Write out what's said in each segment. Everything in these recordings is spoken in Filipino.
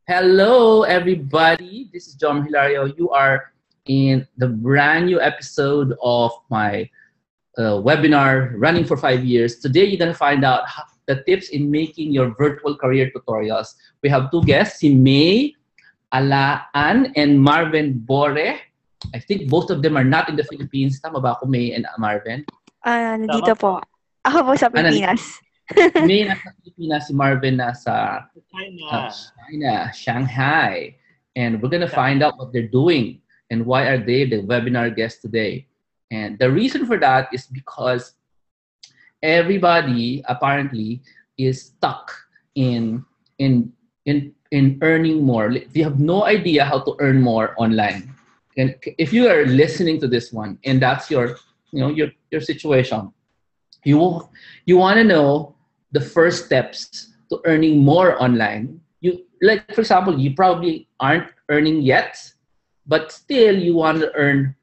Hello, everybody. This is John Hilario. You are in the brand new episode of my webinar, Running for 5 Years. Today, you're going to find out the tips in making your virtual career tutorials. We have two guests, si May Alaan and Marvin Bore. I think both of them are not in the Philippines. Tama ba ako, May and Marvin? Nandito po. Ako po sa Pilipinas. May nasa Pilipinas, si Marvin nasa China, Shanghai. And we're going to find out what they're doing and why are they the webinar guest today. And the reason for that is because everybody apparently is stuck in earning more. They have no idea how to earn more online. And if you are listening to this one and that's your situation, you want to know the first steps to earning more online. For example, you probably aren't earning yet, but still you want to earn.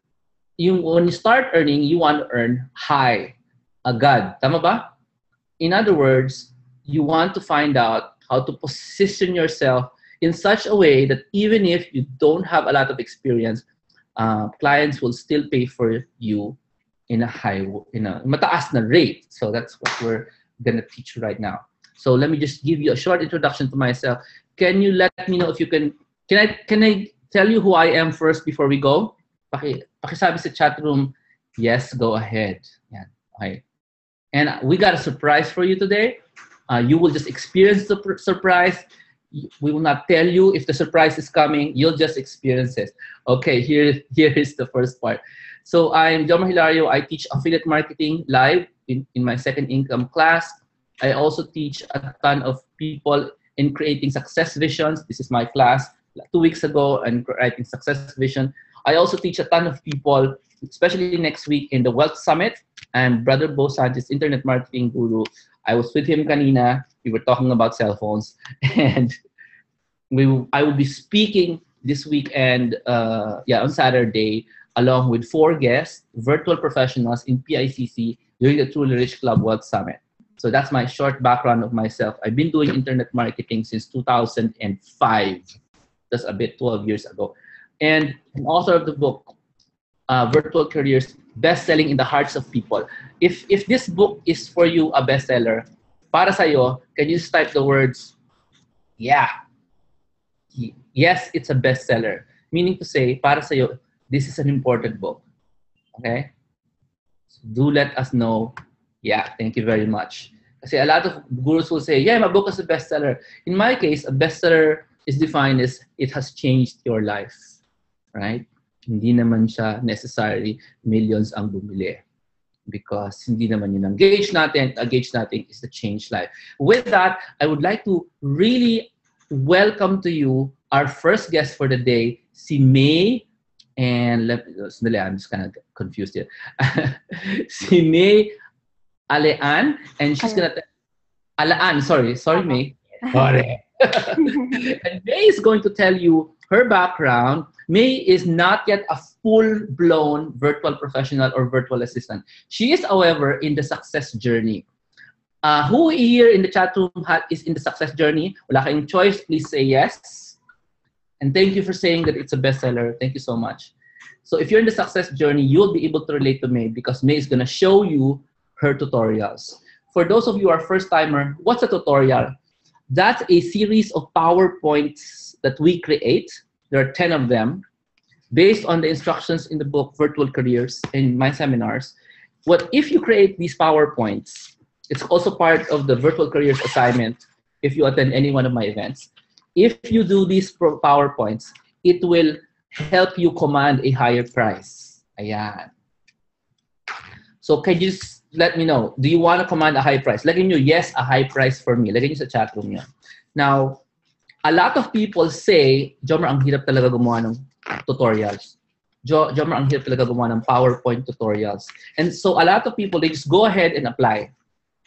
When you start earning, you want to earn high, agad. Tama ba? In other words, you want to find out how to position yourself in such a way that even if you don't have a lot of experience, clients will still pay for you in a mataas na rate. So that's what we're gonna teach you right now. So let me just give you a short introduction to myself. Can you let me know if you can I tell you who I am first before we go? Pakisabi sa chat room, yes, go ahead. Yan. Okay. And we got a surprise for you today. You will just experience the surprise. We will not tell you if the surprise is coming. You'll just experience it. Okay, here is the first part. So I'm Jomar Hilario. I teach affiliate marketing live in my second income class. I also teach a ton of people in creating success visions. This is my class 2 weeks ago and writing success vision. I also teach a ton of people, especially next week in the Wealth Summit. I'm Brother Bo Sanchez, internet marketing guru. I was with him kanina. We were talking about cell phones. And I will be speaking this weekend, on Saturday, along with 4 guests, virtual professionals in PICC during the Truly Rich Club Wealth Summit. So that's my short background of myself. I've been doing internet marketing since 2005. That's a bit 12 years ago. And I'm author of the book, Virtual Careers, Best-Selling in the Hearts of People. If this book is for you a bestseller, para sa'yo, can you just type the words, yeah. Yes, it's a bestseller. Meaning to say, para sa'yo, this is an important book. Okay? So do let us know. Yeah, thank you very much. Kasi a lot of gurus will say, yeah, my book is a bestseller. In my case, a bestseller is defined as it has changed your life. Right? Hindi naman siya necessarily millions ang bumili. Because hindi naman yun ang gauge natin. Ang gauge natin is the change life. With that, I would like to really welcome to you our first guest for the day, si May. And I'm just kind of confused here. Si May Alaan, and she's gonna Alaan, sorry, May. And May is going to tell you her background. May is not yet a full-blown virtual professional or virtual assistant. She is, however, in the success journey. Who here in the chat room is in the success journey? Wala kayong choice, please say yes. And thank you for saying that it's a bestseller. Thank you so much. So if you're in the success journey, you'll be able to relate to May because May is going to show you her tutorials. For those of you who are first-timer, what's a tutorial? That's a series of PowerPoints that we create. There are 10 of them based on the instructions in the book, Virtual Careers, in my seminars. What if you create these PowerPoints? It's also part of the Virtual Careers assignment if you attend any one of my events. If you do these PowerPoints, it will help you command a higher price. Ayan. So can you just let me know, do you want to command a high price? Lagyan nyo, yes, a high price for me. Lagyan nyo sa chat room yun. Now, a lot of people say, Jomar, ang hirap talaga gumawa ng tutorials. Jomar, ang hirap talaga gumawa ng PowerPoint tutorials. And so a lot of people, they just go ahead and apply.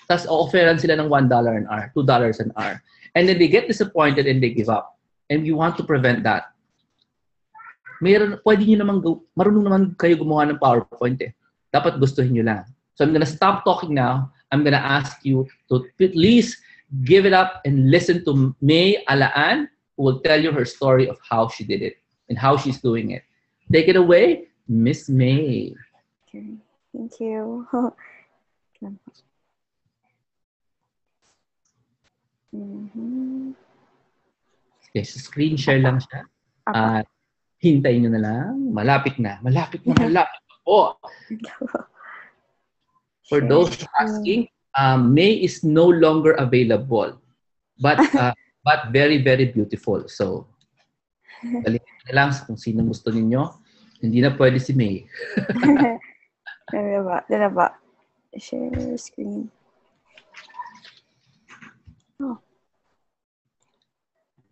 Tapos offeran sila ng $1 an hour, $2 an hour. And then they get disappointed and they give up. And you want to prevent that. Pwede nyo naman, marunong naman kayo gumawa ng PowerPoint eh. Dapat gustuhin nyo lang. So I'm going to stop talking now. I'm going to ask you to please give it up and listen to May Alaan, who will tell you her story of how she did it and how she's doing it. Take it away, Miss May. Okay. Thank you. Mhm. Okay, so screen share lang siya. Apa. At hintayin nyo na lang. Malapit na. Malapit na. Malapit na po. For Share those screen. asking, May is no longer available. But very, very beautiful. So, balikan na lang kung sino gusto ninyo. Hindi na pwede si May. Dala ba? Share screen. Oh.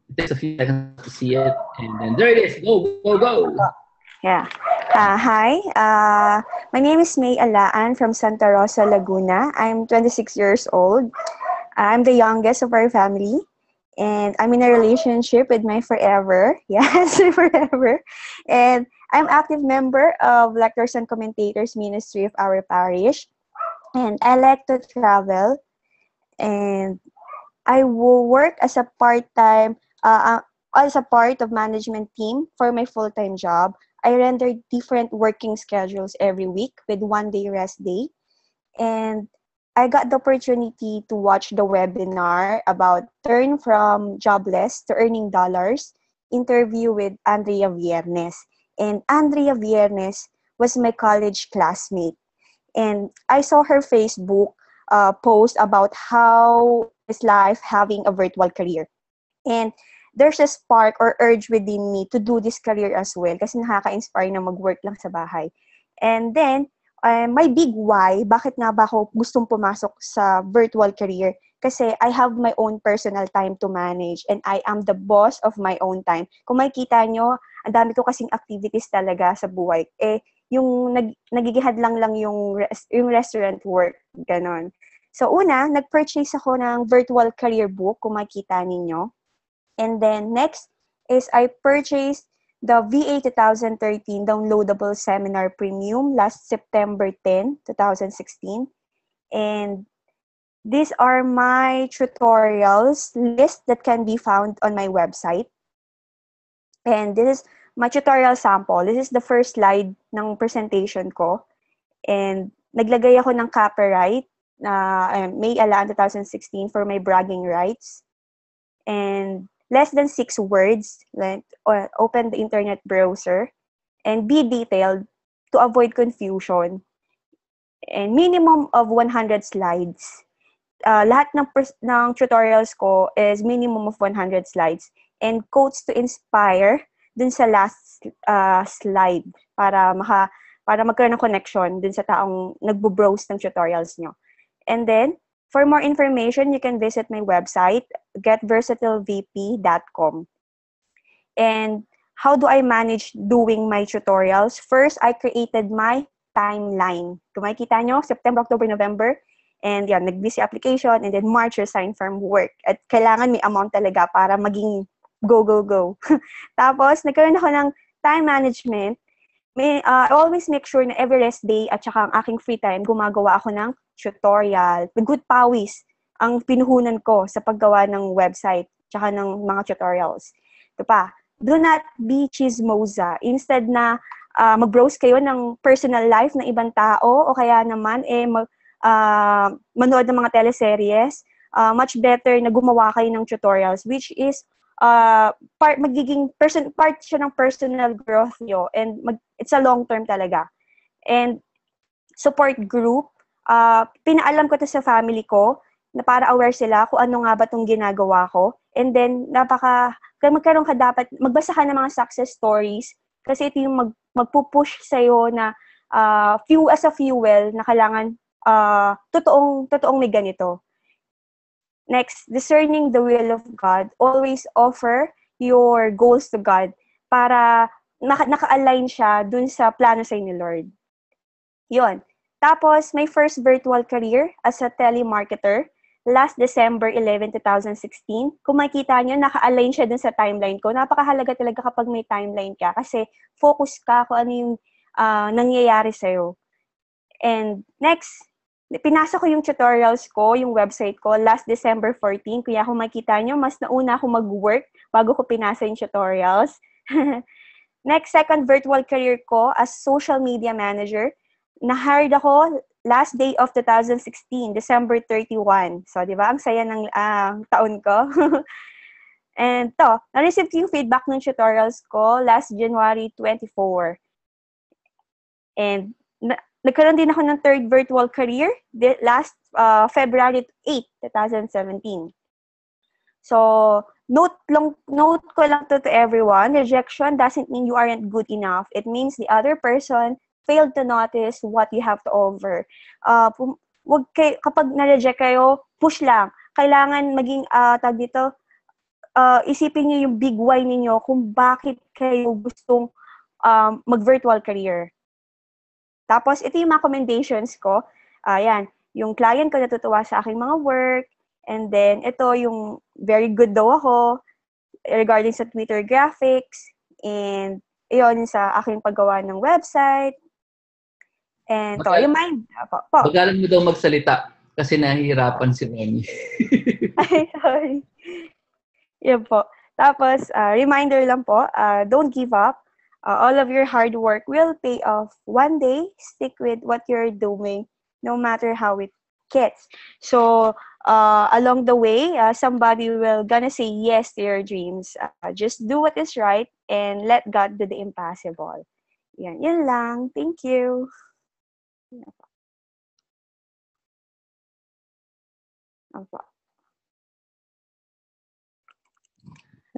It takes a few seconds to see it. And then there it is. Go, go, go. Yeah. Hi. My name is May Alaan from Santa Rosa, Laguna. I'm 26 years old. I'm the youngest of our family. And I'm in a relationship with my forever. Yes, forever. And I'm active member of Lectors and Commentators Ministry of our parish. And I like to travel. And I will work as a part-time, as a part of management team for my full-time job. I render different working schedules every week with 1 day rest day. And I got the opportunity to watch the webinar about Turn from Jobless to Earning Dollars interview with Andrea Viernes. And Andrea Viernes was my college classmate. And I saw her Facebook post about how is life having a virtual career. And there's a spark or urge within me to do this career as well kasi nakaka-inspire na mag-work lang sa bahay. And then, my big why, bakit nga ba ako gustong pumasok sa virtual career? Kasi I have my own personal time to manage and I am the boss of my own time. Kung makikita nyo, ang dami ko kasing activities talaga sa buhay. Yung nagigihad lang yung restaurant work, ganon. So una, nag-purchase ako ng virtual career book, kung makikita ninyo. And then next is I purchased the VA 2013 Downloadable Seminar Premium last September 10, 2016. And these are my tutorials list that can be found on my website. And this is my tutorial sample. This is the first slide ng presentation ko. And naglagay ako ng copyright May Alaan 2016 for my bragging rights. And less than 6 words, like open the internet browser and be detailed to avoid confusion. And minimum of 100 slides. Lahat ng tutorials ko is minimum of 100 slides. And quotes to inspire dun sa last slide para magkaroon ng connection dun sa taong nagbo-browse ng tutorials nyo. And then, for more information, you can visit my website, getversatilevp.com. And how do I manage doing my tutorials? First, I created my timeline. Kung makikita nyo, September, October, November, and yan, nag-busy application, and then March, resign from work. At kailangan may amount talaga para maging go, go, go. Tapos, nagkaroon ako ng time management. I always make sure na every rest day at saka ang aking free time, gumagawa ako ng tutorial. Good pawis ang pinuhunan ko sa paggawa ng website tsaka ng mga tutorials. Ito pa, do not be chismosa. Instead na mag-browse kayo ng personal life ng ibang tao o kaya naman manood ng mga teleseries, much better na gumawa kayo ng tutorials, which is part siya ng personal growth nyo and it's a long term talaga. And support group, pinaalam ko to sa family ko na para aware sila kung ano nga ba itong ginagawa ko. And then, magkaroon ka dapat, magbasa ka ng mga success stories kasi ito yung magpupush sa'yo na as a fuel na kailangan totoong may ganito. Next, discerning the will of God. Always offer your goals to God para naka-align siya dun sa plano sa'yo ni Lord. Yun. Tapos, my first virtual career as a telemarketer last December 11, 2016. Kung makikita nyo, naka-align siya dun sa timeline ko. Napakahalaga talaga kapag may timeline ka kasi focus ka kung ano yung nangyayari sa'yo. And next, pinasa ko yung tutorials ko, yung website ko, last December 14. Kaya kung makita nyo, mas nauna ako mag-work bago ko pinasa yung tutorials. Next, second virtual career ko as social media manager. Na-hired ako last day of 2016, December 31. So, di ba? Ang saya ng taon ko. And na-receive ko yung feedback ng tutorials ko last January 24. And nagkaroon din ako ng third virtual career last February 8, 2017. So, note ko lang to everyone, rejection doesn't mean you aren't good enough. It means the other person failed to notice what you have to offer. Kapag na-reject kayo, push lang. Kailangan maging, isipin niyo yung big why ninyo kung bakit kayo gustong mag-virtual career. Tapos, ito yung mga recommendations ko. Ayan, yung client ko natutuwa sa aking mga work. And then, ito yung very good daw ako regarding sa Twitter graphics. And, iyon sa aking paggawa ng website. And, yung mind. Magalang mo daw magsalita kasi nahihirapan si Ronnie. Ay, sorry. Yan po. Tapos, reminder lang po, don't give up. All of your hard work will pay off one day. Stick with what you're doing, no matter how it gets. So, along the way, somebody will gonna say yes to your dreams. Just do what is right and let God do the impossible. Yan lang. Thank you.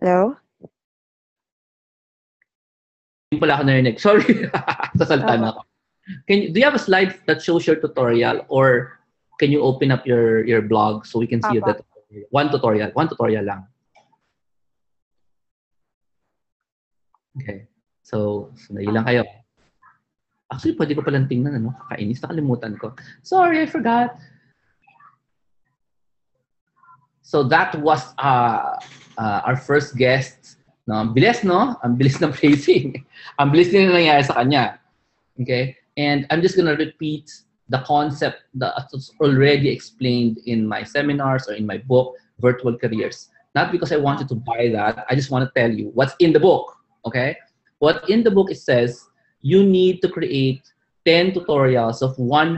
Hello? Hindi pala ako narinig. Sorry. Sasalta na ako. Do you have a slide that shows your tutorial, or can you open up your blog so we can see that one tutorial lang? Okay. So nailang kayo. Actually, pwede ko palang tingnan, ano? Kakainis, nakalimutan ko. Sorry, I forgot. So that was our first guest. No, ang bilis, no? Ang bilis ng phrasing. Ang bilis din na nangyari sa kanya. Okay? And I'm just gonna repeat the concept that's already explained in my seminars or in my book, Virtual Careers. Not because I want you to buy that. I just want to tell you what's in the book. Okay? What in the book, it says, you need to create 10 tutorials of 100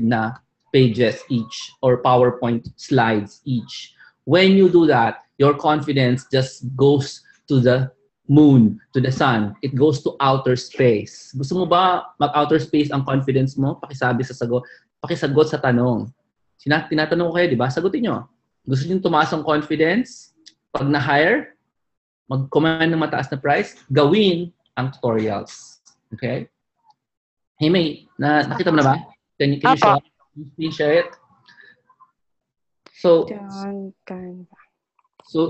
na pages each or PowerPoint slides each. When you do that, your confidence just goes to the moon, to the sun. It goes to outer space. Gusto mo ba mag-outer space ang confidence mo? Pakisagot sa tanong. Tinatanong ko kayo, di ba? Sagutin nyo. Gusto nyo tumaas ang confidence? Pag na-hire, mag-command ng mataas na price, gawin ang tutorials. Okay? Hey, May, nakita mo na ba? Can you share it? So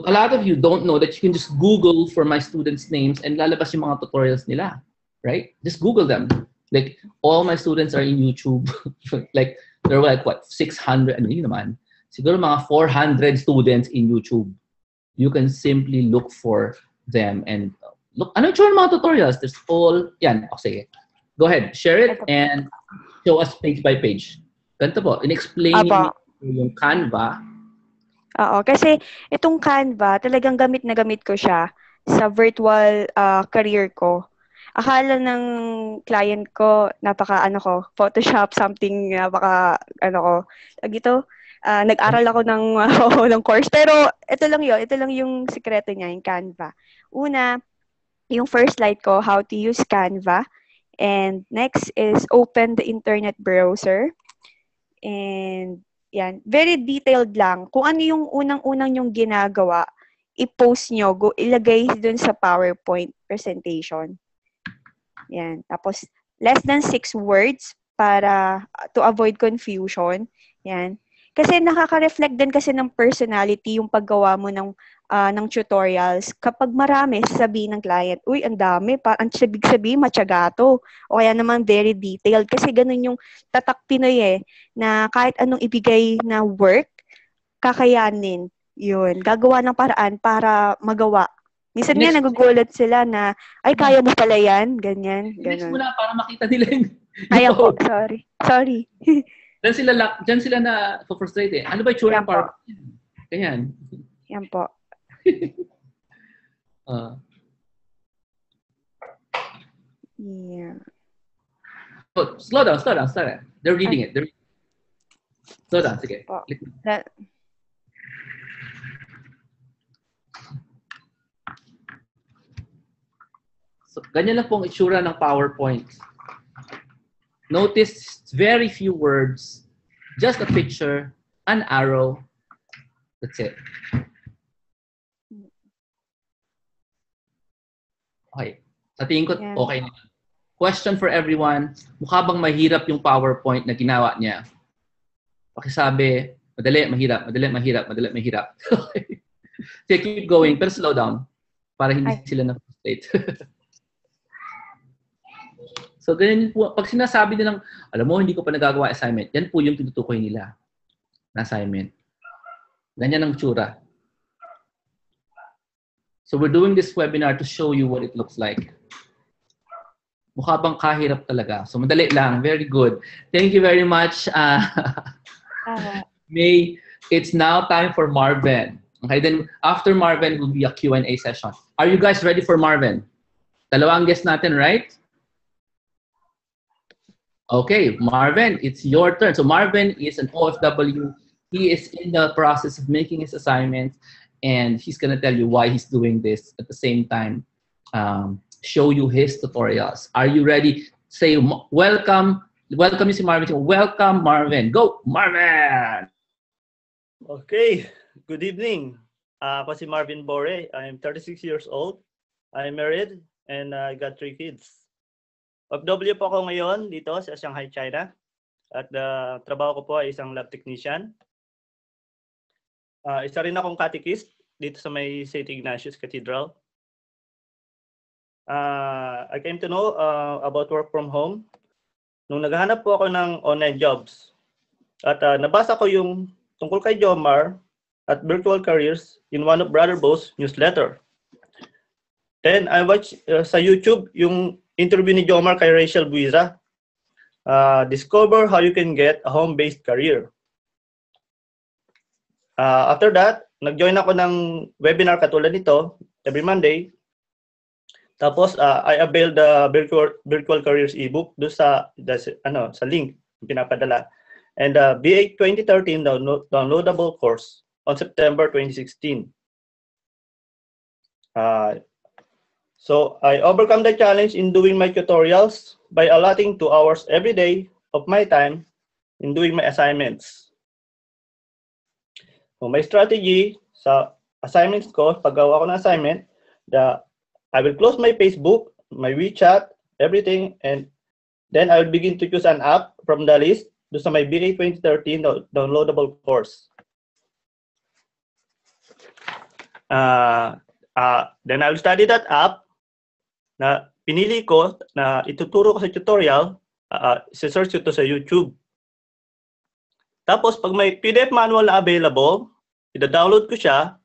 a lot of you don't know that you can just Google for my students' names and lalabas yung mga tutorials nila, right? Just Google them. Like, all my students are in YouTube. Like, there were like, 600, ano yun naman? Siguro mga 400 students in YouTube. You can simply look for them and look. Ano yung mga tutorials? There's all, yan. Okay. Go ahead. Share it and show us page by page. Ganito po. In-explain yung Canva. Oo. Kasi itong Canva, talagang gamit na gamit ko siya sa virtual career ko. Akala ng client ko, Photoshop something, nag-aral ako ng course. Pero ito lang yung sikreto niya, yung Canva. Una, yung first slide ko, how to use Canva. And next is open the internet browser. And yan, very detailed lang. Kung ano yung unang-unang yung ginagawa, i-post nyo, ilagay dun sa PowerPoint presentation. Yan. Tapos, less than 6 words para to avoid confusion. Yan. Kasi nakaka-reflect din kasi ng personality yung paggawa mo ng tutorials. Kapag marami, sasabihin ng client, uy, ang dami, ang sabi matyaga to. O kaya naman very detailed. Kasi ganun yung tatak Pinoy na kahit anong ibigay na work, kakayanin. Yun. Gagawa ng paraan para magawa. Minsan nga nagugulat sila na, ay, kaya mo pala yan. Ganyan. Next mo na para makita nila yung... Ayaw po, sorry. Diyan sila na frustrate. Ano ba yung tsura ng PowerPoint? Ganyan. Yan po. Yeah. Oh, slow down. They're reading it. Slow down, sige. Po. So, ganyan lang pong itsura ng PowerPoint. Notice very few words, just a picture, an arrow. That's it. Okay. Sa tingin ko, okay na. Question for everyone. Mukha bang mahirap yung PowerPoint na ginawa niya? Pakisabi, madali, mahirap. So, keep going, pero slow down para hindi sila na-frustrate. So, ganyan po. Pag sinasabi nilang, alam mo, hindi ko pa nagagawa assignment, yan po yung tinutukoy nila na assignment. Ganyan ang tsura. So, we're doing this webinar to show you what it looks like. Mukha bang kahirap talaga? So, madali lang. Very good. Thank you very much. May, it's now time for Marvin. Okay, then after Marvin will be a Q&A session. Are you guys ready for Marvin? Dalawang guest natin, right? Okay, Marvin, it's your turn. So Marvin is an OFW. He is in the process of making his assignments, and he's going to tell you why he's doing this at the same time. Show you his tutorials. Are you ready? Say welcome. Welcome, si Marvin. Welcome, Marvin. Go, Marvin! Okay, good evening. Ako si Marvin Bore. I'm 36 years old. I'm married and I got 3 kids. OFW po ako ngayon dito sa Shanghai, China. At trabaho ko po ay isang lab technician. Isa rin akong catechist dito sa may St. Ignatius Cathedral. I came to know about work from home nung naghahanap po ako ng online jobs. At nabasa ko yung tungkol kay Jomar at virtual careers in one of Brother Bo's newsletter. Then I watched sa YouTube yung interview ni Jomar kay Rachel Buiza. Discover how you can get a home-based career. After that, nag-join ako ng webinar katulad nito every Monday. Tapos I availed the virtual careers ebook do sa link pinapadala. And BA 2013 downloadable course on September 2016. So I overcome the challenge in doing my tutorials by allotting 2 hours every day of my time in doing my assignments. So my strategy sa assignments ko, paggawa ko ng assignment, I will close my Facebook, my WeChat, everything, and then I will begin to choose an app from the list do sa my BA 2013 downloadable course. Then I will study that app na pinili ko na ituturo ko sa tutorial, search ko to sa YouTube. Tapos pag may PDF manual na available, ida-download ko siya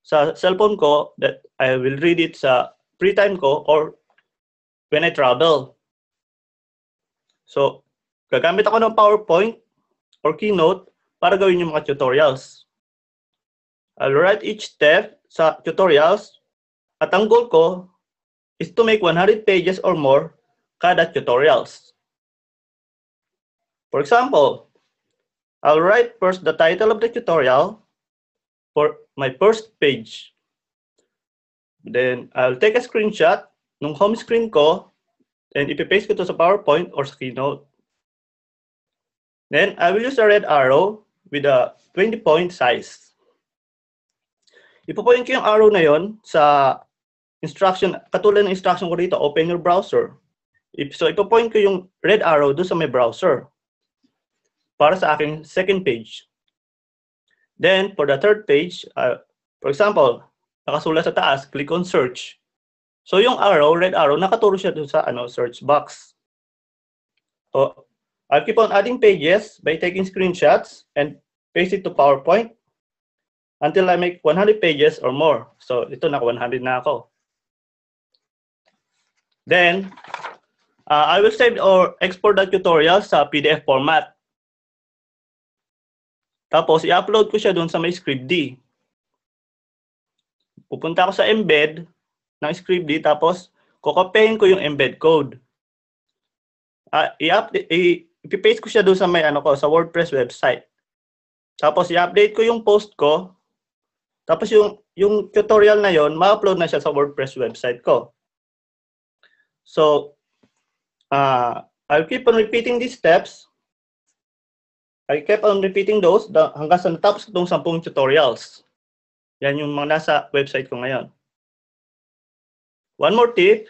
sa cellphone ko that I will read it sa free time ko or when I travel. So, gagamit ako ng PowerPoint or Keynote para gawin yung mga tutorials. I'll write each step sa tutorials at ang goal ko is to make 100 pages or more kada tutorials. For example, I'll write first the title of the tutorial for my first page. Then I'll take a screenshot ng home screen ko and ipipaste ko to sa PowerPoint or sa Keynote. Then I will use a red arrow with a 20-point size. Ipo-point ko yung arrow na yon sa instruction, katulad ng instruction ko dito, open your browser. So ipo-point ko yung red arrow doon sa my browser para sa aking second page. Then for the third page, for example, nakasulat sa taas, click on search. So yung arrow, red arrow, nakaturo siya doon sa search box. So I'll keep on adding pages by taking screenshots and paste it to PowerPoint until I make 100 pages or more. So ito naka 100 na ako. Then I will save or export the tutorial sa PDF format. Tapos i-upload ko siya doon sa may Scribd. pupunta ako sa embed ng Scribbly, tapos kokopyahin ko yung embed code. I-paste ko siya doon sa may sa WordPress website. Tapos i-update ko yung post ko. Tapos yung tutorial na yon, ma-upload na siya sa WordPress website ko. So, I'll keep on repeating these steps. I kept on repeating those hanggang sa natapos ko itong 10 tutorials. Yan yung mga nasa website ko ngayon. One more tip.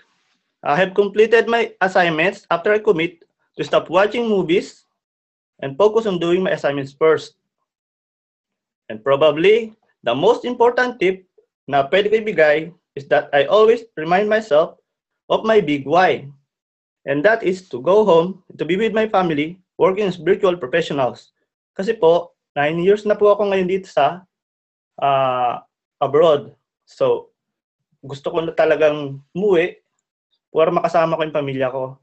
I have completed my assignments after I commit to stop watching movies and focus on doing my assignments first. And probably, the most important tip na pwede ko ibigay is that I always remind myself of my big why. And that is to go home, to be with my family, working as virtual professionals. Kasi po, 9 years na po ako ngayon dito sa abroad. So, gusto ko na talagang umuwi para makasama ko yung pamilya ko.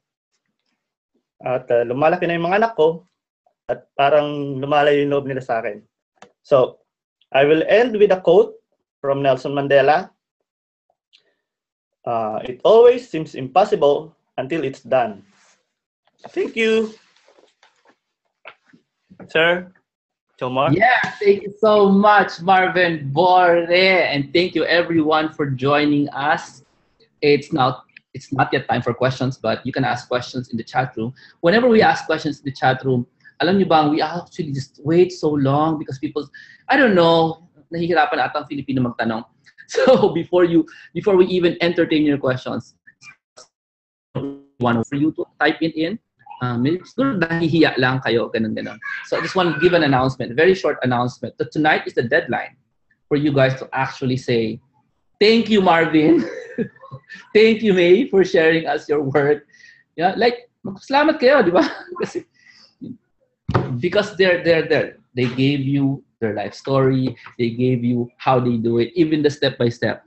At lumalaki na yung mga anak ko at parang lumalayo yung loob nila sa akin. So, I will end with a quote from Nelson Mandela. It always seems impossible until it's done. Thank you. Sir, Tomar? Yeah, thank you so much, Marvin Bore. And thank you everyone for joining us. It's not yet time for questions, but you can ask questions in the chat room. Whenever we ask questions in the chat room, alam niyo bang, we actually just wait so long because people, I don't know, nahihirapan ata ang Filipino magtanong. So before we even entertain your questions, one for you to type it in. Siguro nahihiya lang kayo, ganun. So I just want to give an announcement, a very short announcement. So tonight is the deadline for you guys to actually say, thank you, Marvin. Thank you, May, for sharing us your work. Yeah, like, salamat kayo, di ba? Because they're there. They gave you their life story. They gave you how they do it, even the step-by-step.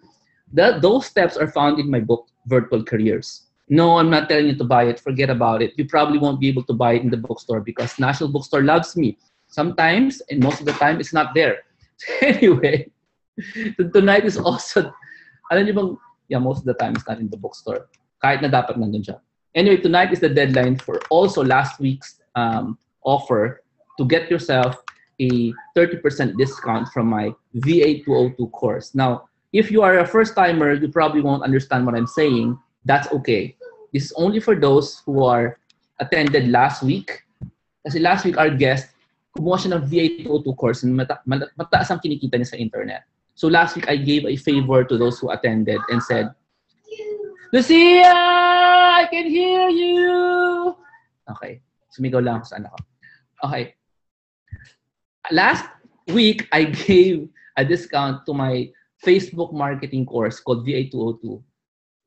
Those steps are found in my book, Virtual Careers. No, I'm not telling you to buy it. Forget about it. You probably won't be able to buy it in the bookstore because National Bookstore loves me. Sometimes, and most of the time, it's not there. Anyway, tonight is also, alam niyo bang, yeah, most of the time it's not in the bookstore. Kahit na dapat nandun siya. Anyway, tonight is the deadline for also last week's offer to get yourself a 30% discount from my VA 202 course. Now, if you are a first-timer, you probably won't understand what I'm saying. That's okay. This is only for those who are attended last week. Kasi last week, our guest, kumuha siya ng VA 202 course and mataas ang kinikita niya sa internet. So last week, I gave a favor to those who attended and said, Lucia, I can hear you! Okay. Sumigaw lang ako sa anak ko. Okay. Last week, I gave a discount to my Facebook marketing course called VA 202.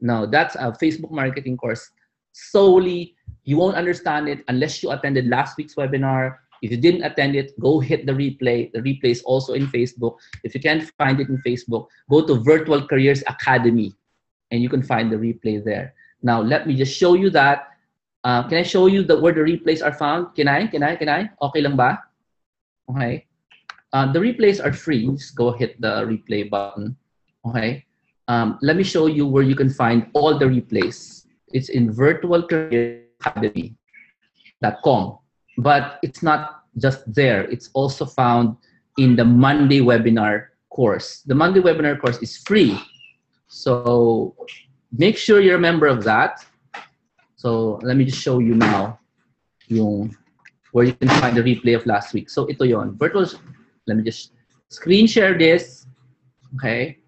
Now, that's a Facebook marketing course. Solely, you won't understand it unless you attended last week's webinar. If you didn't attend it, go hit the replay. The replay is also in Facebook. If you can't find it in Facebook, go to Virtual Careers Academy, and you can find the replay there. Now, let me just show you that. Can I show you where the replays are found? Can I? Okay lang ba? Okay. The replays are free. Just go hit the replay button. Okay. Let me show you where you can find all the replays. It's in virtualcareeracademy.com. But it's not just there. It's also found in the Monday webinar course. The Monday webinar course is free. So make sure you're a member of that. So let me just show you now where you can find the replay of last week. So ito yon. Let me just screen share this. Okay.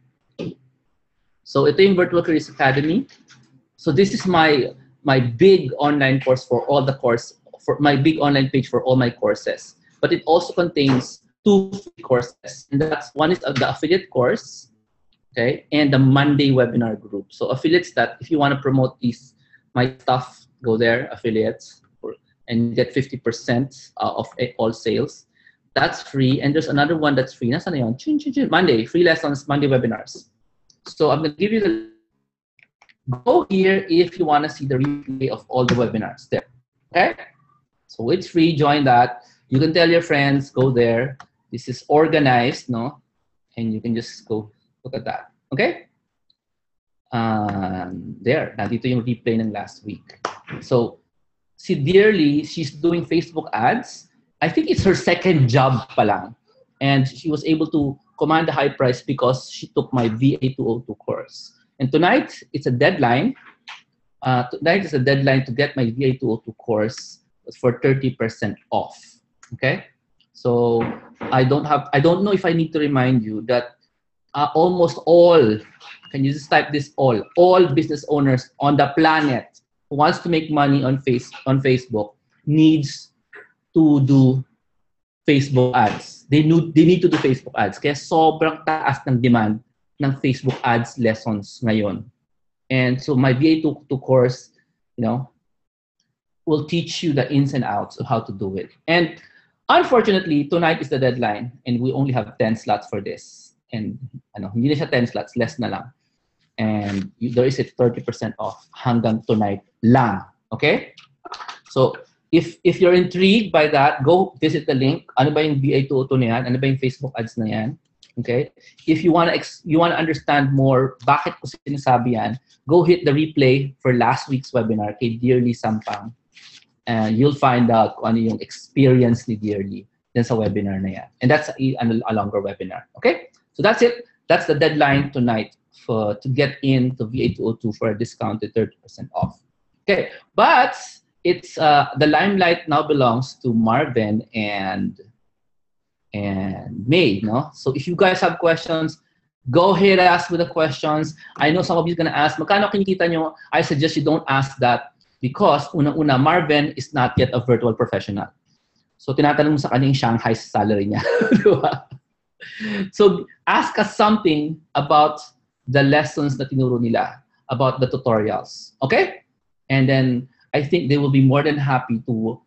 So ito yung Virtual Careers Academy. So this is my big online course for all the my big online page for all my courses. But it also contains 2 free courses. And one is the affiliate course, okay, and the Monday webinar group. So affiliates, that if you want to promote my stuff, go there, affiliates, and get 50% of all sales. That's free. And there's another one that's free. Nasaan na yun? Monday, free lessons, Monday webinars. So I'm going to give you go here if you want to see the replay of all the webinars there. Okay? So it's free, join that. You can tell your friends, go there. This is organized, no? And you can just go look at that. Okay? There, nandito yung replay ng last week. So, si Dearly, she's doing Facebook ads. I think it's her second job pa lang. And she was able to command a high price because she took my VA202 course. And tonight, it's a deadline. Tonight is a deadline to get my VA202 course for 30% off. Okay? So, I don't know if I need to remind you that almost all, can you just type this all business owners on the planet who wants to make money on Facebook needs to do Facebook ads. They need to do Facebook ads. Kaya sobrang taas ng demand ng Facebook ads lessons ngayon. And so my VA202 course, will teach you the ins and outs of how to do it. And unfortunately, tonight is the deadline and we only have 10 slots for this. And hindi na siya 10 slots, less na lang. And there is a 30% off hanggang tonight lang. Okay? So, if you're intrigued by that, go visit the link. Ano ba yung VA202 na yan? Ano ba yung Facebook ads na yan? Okay? If you want to understand more, bakit ko sinasabi yan, go hit the replay for last week's webinar kay Dearly Sampang. And you'll find out kung ano yung experience ni Dearly dun sa webinar na yan. And that's a longer webinar. Okay? So that's it. That's the deadline tonight to get into VA202 for a discounted 30% off. Okay, but it's the limelight now belongs to Marvin and May, no? So if you guys have questions, go ahead and ask me the questions. I know some of you are gonna ask, magkano kinikita nyo? I suggest you don't ask that because unang-una, Marvin is not yet a virtual professional. So tinatanong mo sa kanya yung Shanghai salary niya. So ask us something about the lessons na tinuro nila, about the tutorials. Okay? And then I think they will be more than happy to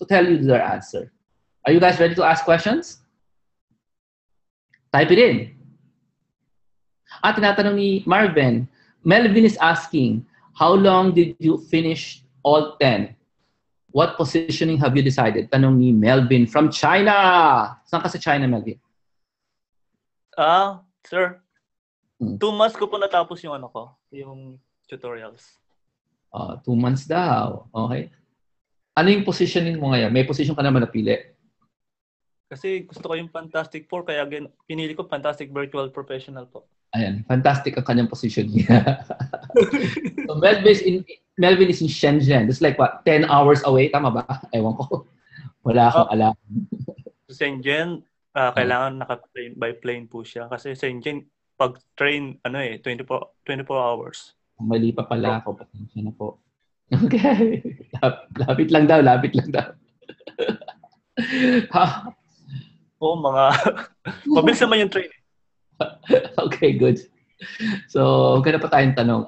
tell you their answer. Are you guys ready to ask questions? Type it in. Tinatanong ni Marvin, Melvin is asking, how long did you finish all 10? What positioning have you decided? Tanong ni Melvin from China. Saan ka sa China, Melvin? Sir. 2 months ko po natapos yung tutorials. 2 months daw. Okay. Ano yung positioning mo ngayon? May position ka naman napili? Kasi gusto ko yung Fantastic Four, kaya pinili ko Fantastic Virtual Professional po. Ayan, fantastic ang kanyang position niya. So Melvin is in Shenzhen. It's like what, 10 hours away? Tama ba? Ewan ko. Wala akong alam. Shenzhen, kailangan by plane po siya. Kasi Shenzhen, pag train, 24 hours. Mali pa pala ako. Pasensya na po. Okay. Lapit lang daw. Mabilis naman yung train. Okay, good. So, ganda pa tayong tanong.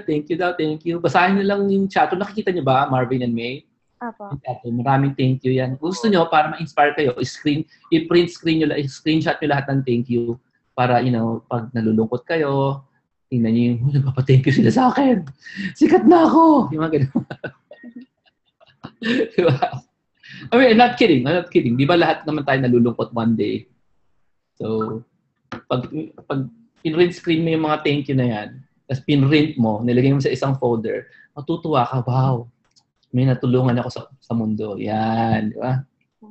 Thank you. Basahin nyo lang yung chat. Nakikita nyo ba, Marvin and May? Apo. Maraming thank you yan. Kung gusto nyo, para ma-inspire kayo, i-print screen nyo, screenshot nyo lahat ng thank you para, pag nalulungkot kayo, tingnan nyo yung, nagpapa-thank you sila sa akin. Sikat na ako! Yung mga ganun. Diba? I mean, I'm not kidding. Di ba lahat naman tayo nalulungkot one day? So, pag pinrint screen mo yung mga thank you na yan, tapos pinrint mo, nilagay mo sa isang folder, matutuwa ka, wow, may natulungan ako sa mundo. Yan, di ba?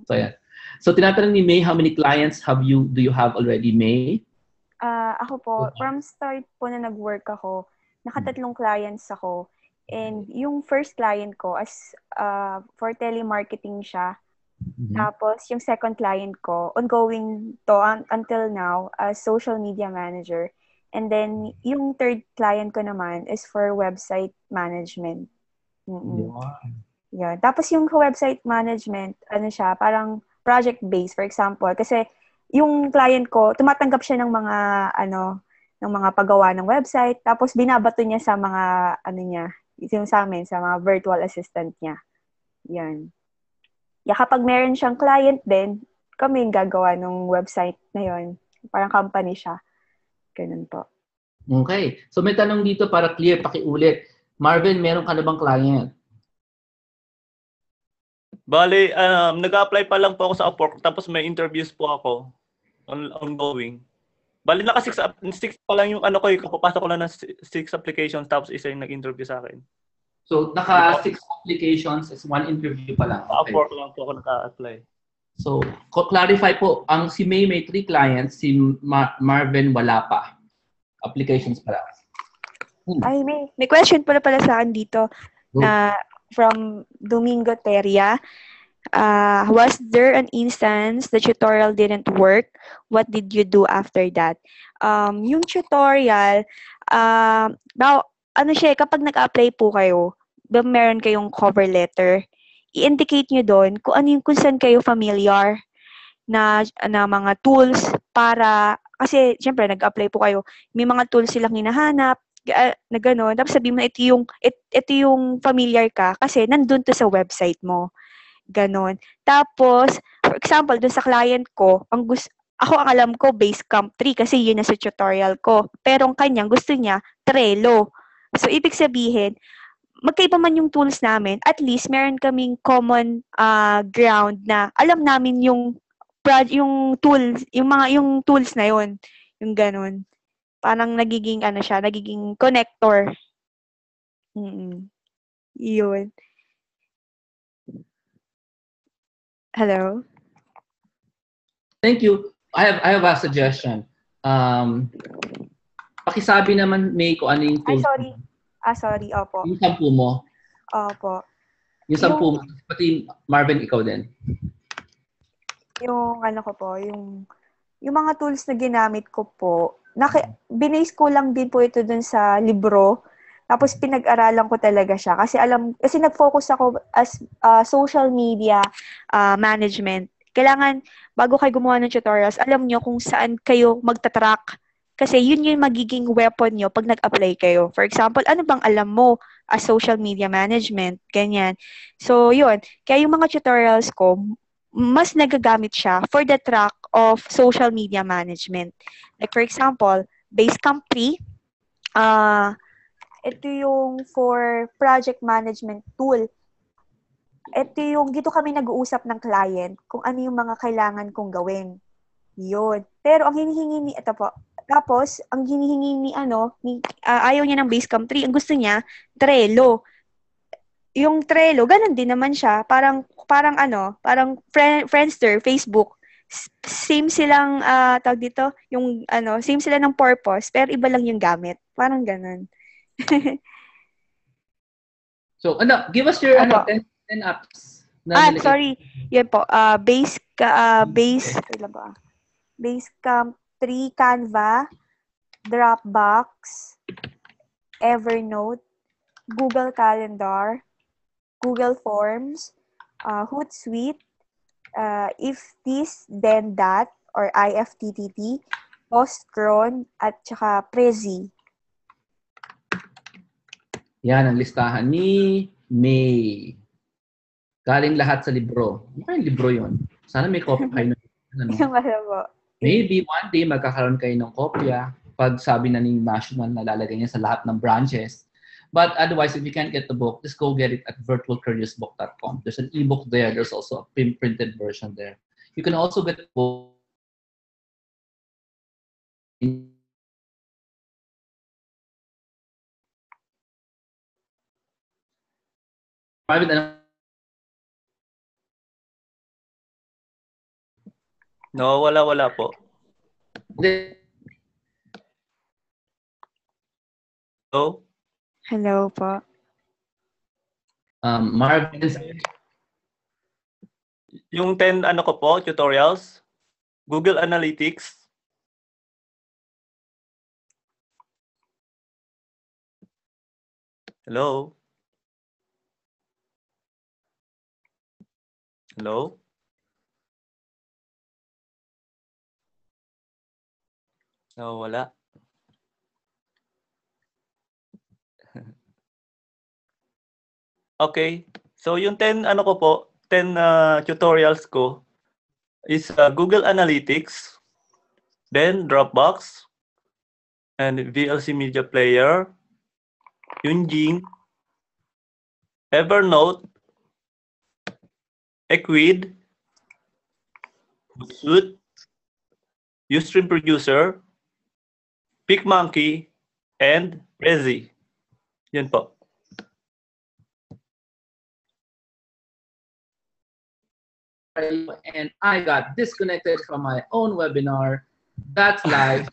So, yan. So, tinatanong ni May, how many clients do you have already, May? Ako po, from start po na nag-work ako, nakatatlong clients ako. And yung first client ko, for telemarketing siya. Mm-hmm. Tapos, yung second client ko, ongoing to until now, as social media manager. And then, yung third client ko naman is for website management. Yeah. Tapos, yung website management, siya, parang project-based, for example. Kasi, yung client ko, tumatanggap siya ng mga, ng mga paggawa ng website. Tapos, binabato niya sa mga, yung sa amin, sa mga virtual assistant niya. Yan. Yeah, kapag meron siyang client din, kami yung gagawa ng website na yun. Parang company siya. Ganun po. Okay. So may tanong dito para clear, pakiulit. Marvin, meron ka na bang client? Bale, nag-apply pa lang po ako sa Upwork, tapos may interviews po ako ongoing. Bali naka 6 pa lang yung ano ko, kapapasok ko lang ng 6 applications tapos isa yung nag-interview sa akin. So, naka 6 applications is 1 interview pa lang. Okay. Upwork lang po ako naka-apply. So, clarify po, ang si May 3 clients, si Marvin wala pa. Applications pa lang. Ay, may question pala sa akin dito na from Domingo Teria. Was there an instance the tutorial didn't work? What did you do after that? Yung tutorial, now, ano siya, kapag nag-apply po kayo, meron kayong cover letter, i-indicate nyo doon kung saan kayo familiar na mga tools para, kasi syempre nag-apply po kayo, may mga tools silang hinahanap, na gano'n. Tapos sabihin mo, ito yung familiar ka kasi nandun to sa website mo. Ganon. Tapos, for example, dun sa client ko, ako ang alam ko, Basecamp 3 kasi yun na sa tutorial ko. Pero ang kanyang gusto niya, Trello. So, ibig sabihin, magkaiba man yung tools namin, at least meron kaming common ground na alam namin yung tools, yung tools na yun. Yung ganon. Parang nagiging connector. Yun. Hello? Thank you. I have a suggestion. Pakisabi naman, May, kung ano yung tool. Sorry. Opo. Yung 10 mo. Opo. Yung 10 mo. Pati Marvin, ikaw din. Yung yung mga tools na ginamit ko po, binase ko lang din po ito dun sa libro. Tapos pinag-aralan ko talaga siya kasi nag-focus ako as social media management. Kailangan bago kayo gumawa ng tutorials, alam nyo kung saan kayo magta-track. Kasi yun yung magiging weapon nyo pag nag-apply kayo. For example, ano bang alam mo as social media management? Ganyan. So, yun. Kaya yung mga tutorials ko, mas nagagamit siya for the track of social media management. Like for example, Basecamp 3, ito yung for project management tool. Ito yung, dito kami nag-uusap ng client kung ano yung mga kailangan kong gawin. Yun. Pero ang hinihingi ni, ito po, tapos, ang hinihingi ni, ayaw niya ng Basecamp 3, ang gusto niya, Trello. Yung Trello, ganun din naman siya. Parang Friendster, Facebook. Same silang, tawag dito, yung, same sila ng purpose, pero iba lang yung gamit. Parang ganun. So, give us your 10 apps. Sorry. Yan po. Basecamp 3, Canva, Dropbox, Evernote, Google Calendar, Google Forms, Hootsuite, If This, Then That, or IFTTT, Postcron, at saka Prezi. Yan ang listahan ni May. Galing lahat sa libro. Ano kayong libro yun? Sana may copy kayo. Maybe one day magkakaroon kayo ng kopya pag sabi na ni National na lalagay niya sa lahat ng branches. But otherwise, if you can't get the book, just go get it at virtualcareersbook.com. There's an ebook there. There's also a printed version there. You can also get the book No, wala po. Hello? Hello po. Marvin, yung 10 ko po, tutorials, Google Analytics. Hello? Hello? No, wala. Okay. So yung 10 tutorials ko is Google Analytics, then Dropbox, and VLC Media Player, Yunjin, Evernote, Equid, Hootsuite, Ustream Producer, PicMonkey, and Prezi. Yun po. And I got disconnected from my own webinar. That's live.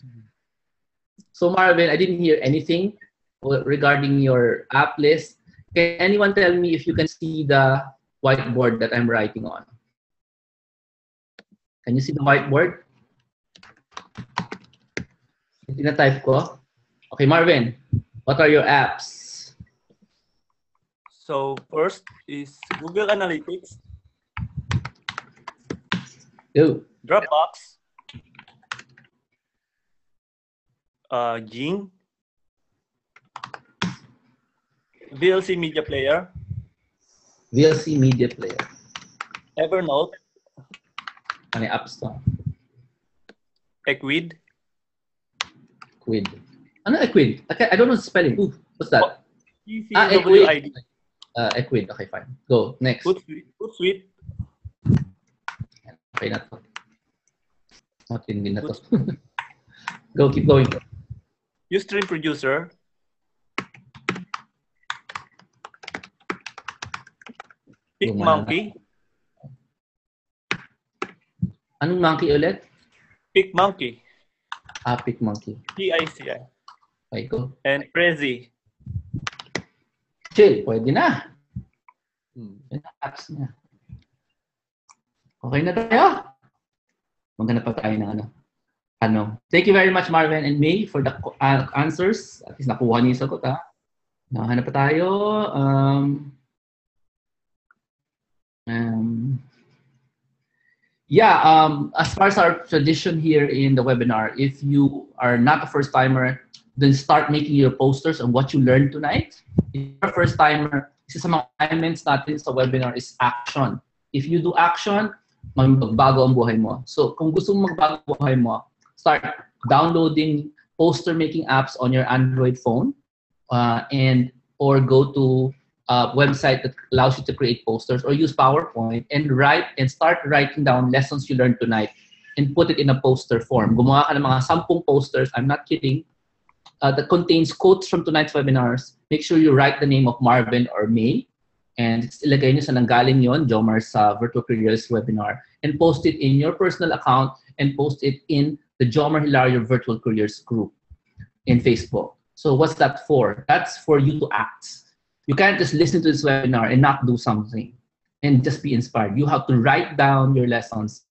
So Marvin, I didn't hear anything regarding your app list. Can anyone tell me if you can see the whiteboard that I'm writing on? Can you see the whiteboard? Tina-type ko. Okay, Marvin, what are your apps? So first is Google Analytics, Go. Dropbox, Jing, VLC Media Player, VLC Media Player. Evernote, Ano yung apps to? Equid, Equid. Ano Equid? Okay, I don't know the spelling. Ooh, what's that? ECWID, Equid. Okay, fine. Go. Next. Hootsuite, Okay na to. Matindi na to. Go, keep going. Ustream Producer, PicMonkey, Anong monkey ulit? PicMonkey, PicMonkey. PICI, Okay, go. and Prezi. Chill, pwede na. Yan ang apps niya. Okay na tayo. Maghanap pa tayo ng ano. Thank you very much, Marvin and May, for the answers. At least nakuha niyo yung sagot, ha? Hanap pa tayo. As far as our tradition here in the webinar, if you are not a first-timer, then start making your posters on what you learned tonight. If you're a first-timer, isa sa mga elements natin sa webinar is action. If you do action, magbago ang buhay mo. So kung gusto mong magbago ang buhay mo, start downloading poster-making apps on your Android phone or go to a website that allows you to create posters, or use PowerPoint and start writing down lessons you learned tonight and put it in a poster form. Gumawa ka ng mga 10 posters, I'm not kidding, that contains quotes from tonight's webinars. Make sure you write the name of Marvin or May and ilagay nyo sa nanggaling yon, Jomar's Virtual Careers webinar, and post it in your personal account and post it in the Jomar Hilario Virtual Careers group in Facebook. So what's that for? That's for you to act. You can't just listen to this webinar and not do something and just be inspired. You have to write down your lessons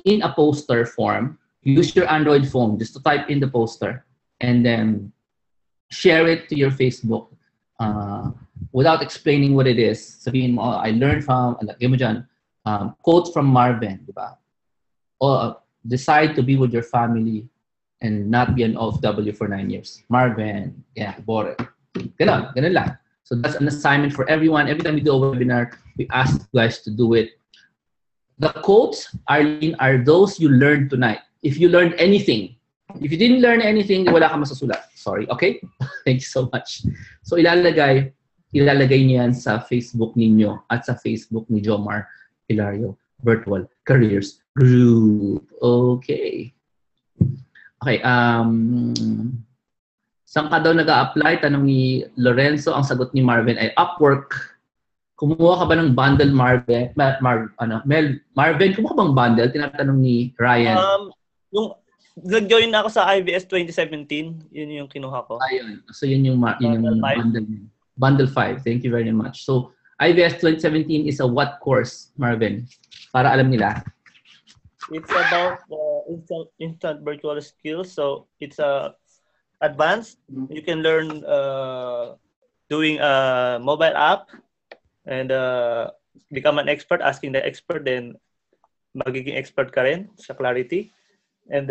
in a poster form. Use your Android phone just to type in the poster and then share it to your Facebook without explaining what it is. Sabihin mo, I learned from, lagyan mo dyan, quote from Marvin, di ba? Or decide to be with your family and not be an OFW for 9 years. Marvin, yeah, boring. Ganun lang. So that's an assignment for everyone. Every time we do a webinar, we ask you guys to do it. The quotes, Arlene, are those you learned tonight. If you learned anything, if you didn't learn anything, wala ka masusulat. Sorry, okay? Thank you so much. So ilalagay niyo yan sa Facebook ninyo at sa Facebook ni Jomar Hilario Virtual Careers Group. Okay. Okay, saan ka daw nag-a-apply? Tanong ni Lorenzo. Ang sagot ni Marvin ay Upwork. Kumuha ka ba ng bundle, Marvin? Marvin, kumuha ka bang bundle? Tinatanong ni Ryan. Yung nag-join ako sa IVS 2017, yun yung kinuha ko. Ayun. So yun yung bundle. Bundle 5. Thank you very much. So IVS 2017 is a what course, Marvin? Para alam nila. It's about instant virtual skills. So it's advanced. You can learn doing a mobile app and become an expert, asking the expert, then magiging expert ka rin sa Clarity. And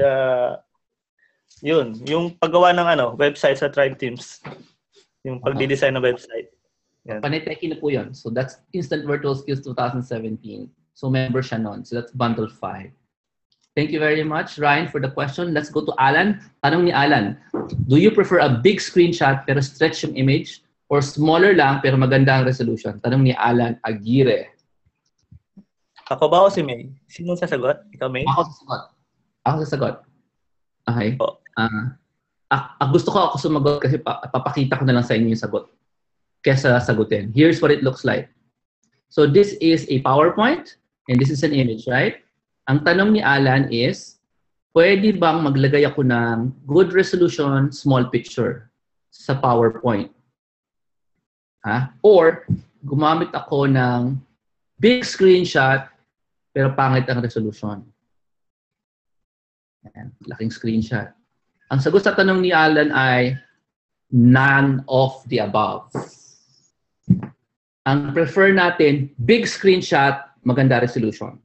yun, yung paggawa ng website sa Tribe Teams. Yung pagdi-design ng website. Yan. Paniteki na po yun. So that's Instant Virtual Skills 2017. So member siya nun. So that's bundle 5. Thank you very much, Ryan, for the question. Let's go to Alan. Tanong ni Alan, do you prefer a big screenshot pero stretch yung image or smaller lang pero maganda ang resolution? Tanong ni Alan Aguirre. Ako ba o si May? Sino sasagot? Ikaw, May? Ako sasagot. Okay. Gusto ko ako sumagot kasi papakita ko na lang sa inyo yung sagot kesa sagutin. Here's what it looks like. So this is a PowerPoint and this is an image, right? Ang tanong ni Alan is, pwede bang maglagay ako ng good resolution small picture sa PowerPoint? Or gumamit ako ng big screenshot pero pangit ang resolution. Ayan, laking screenshot. Ang sagot sa tanong ni Alan ay none of the above. Ang prefer natin, big screenshot, maganda resolution.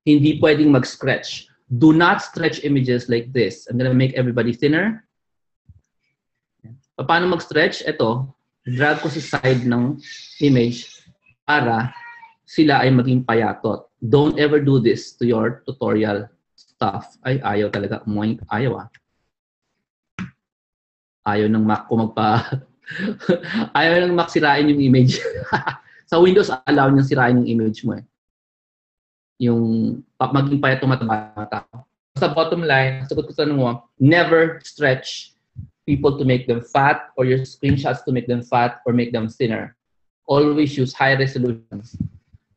Hindi pwedeng mag-stretch. Do not stretch images like this. I'm gonna make everybody thinner. Paano mag-stretch? Ito, drag ko sa side ng image para sila ay maging payatot. Don't ever do this to your tutorial stuff. Ay, ayaw talaga. Ayaw Ayaw ng Mac ko ayaw ng Mac sirain yung image. Sa Windows, allow niyang sirain yung image mo eh. Yung maging payat tumatama. Sa bottom line, sagot ko sa tanong mo, never stretch people to make them fat or your screenshots to make them fat or make them thinner. Always use high resolutions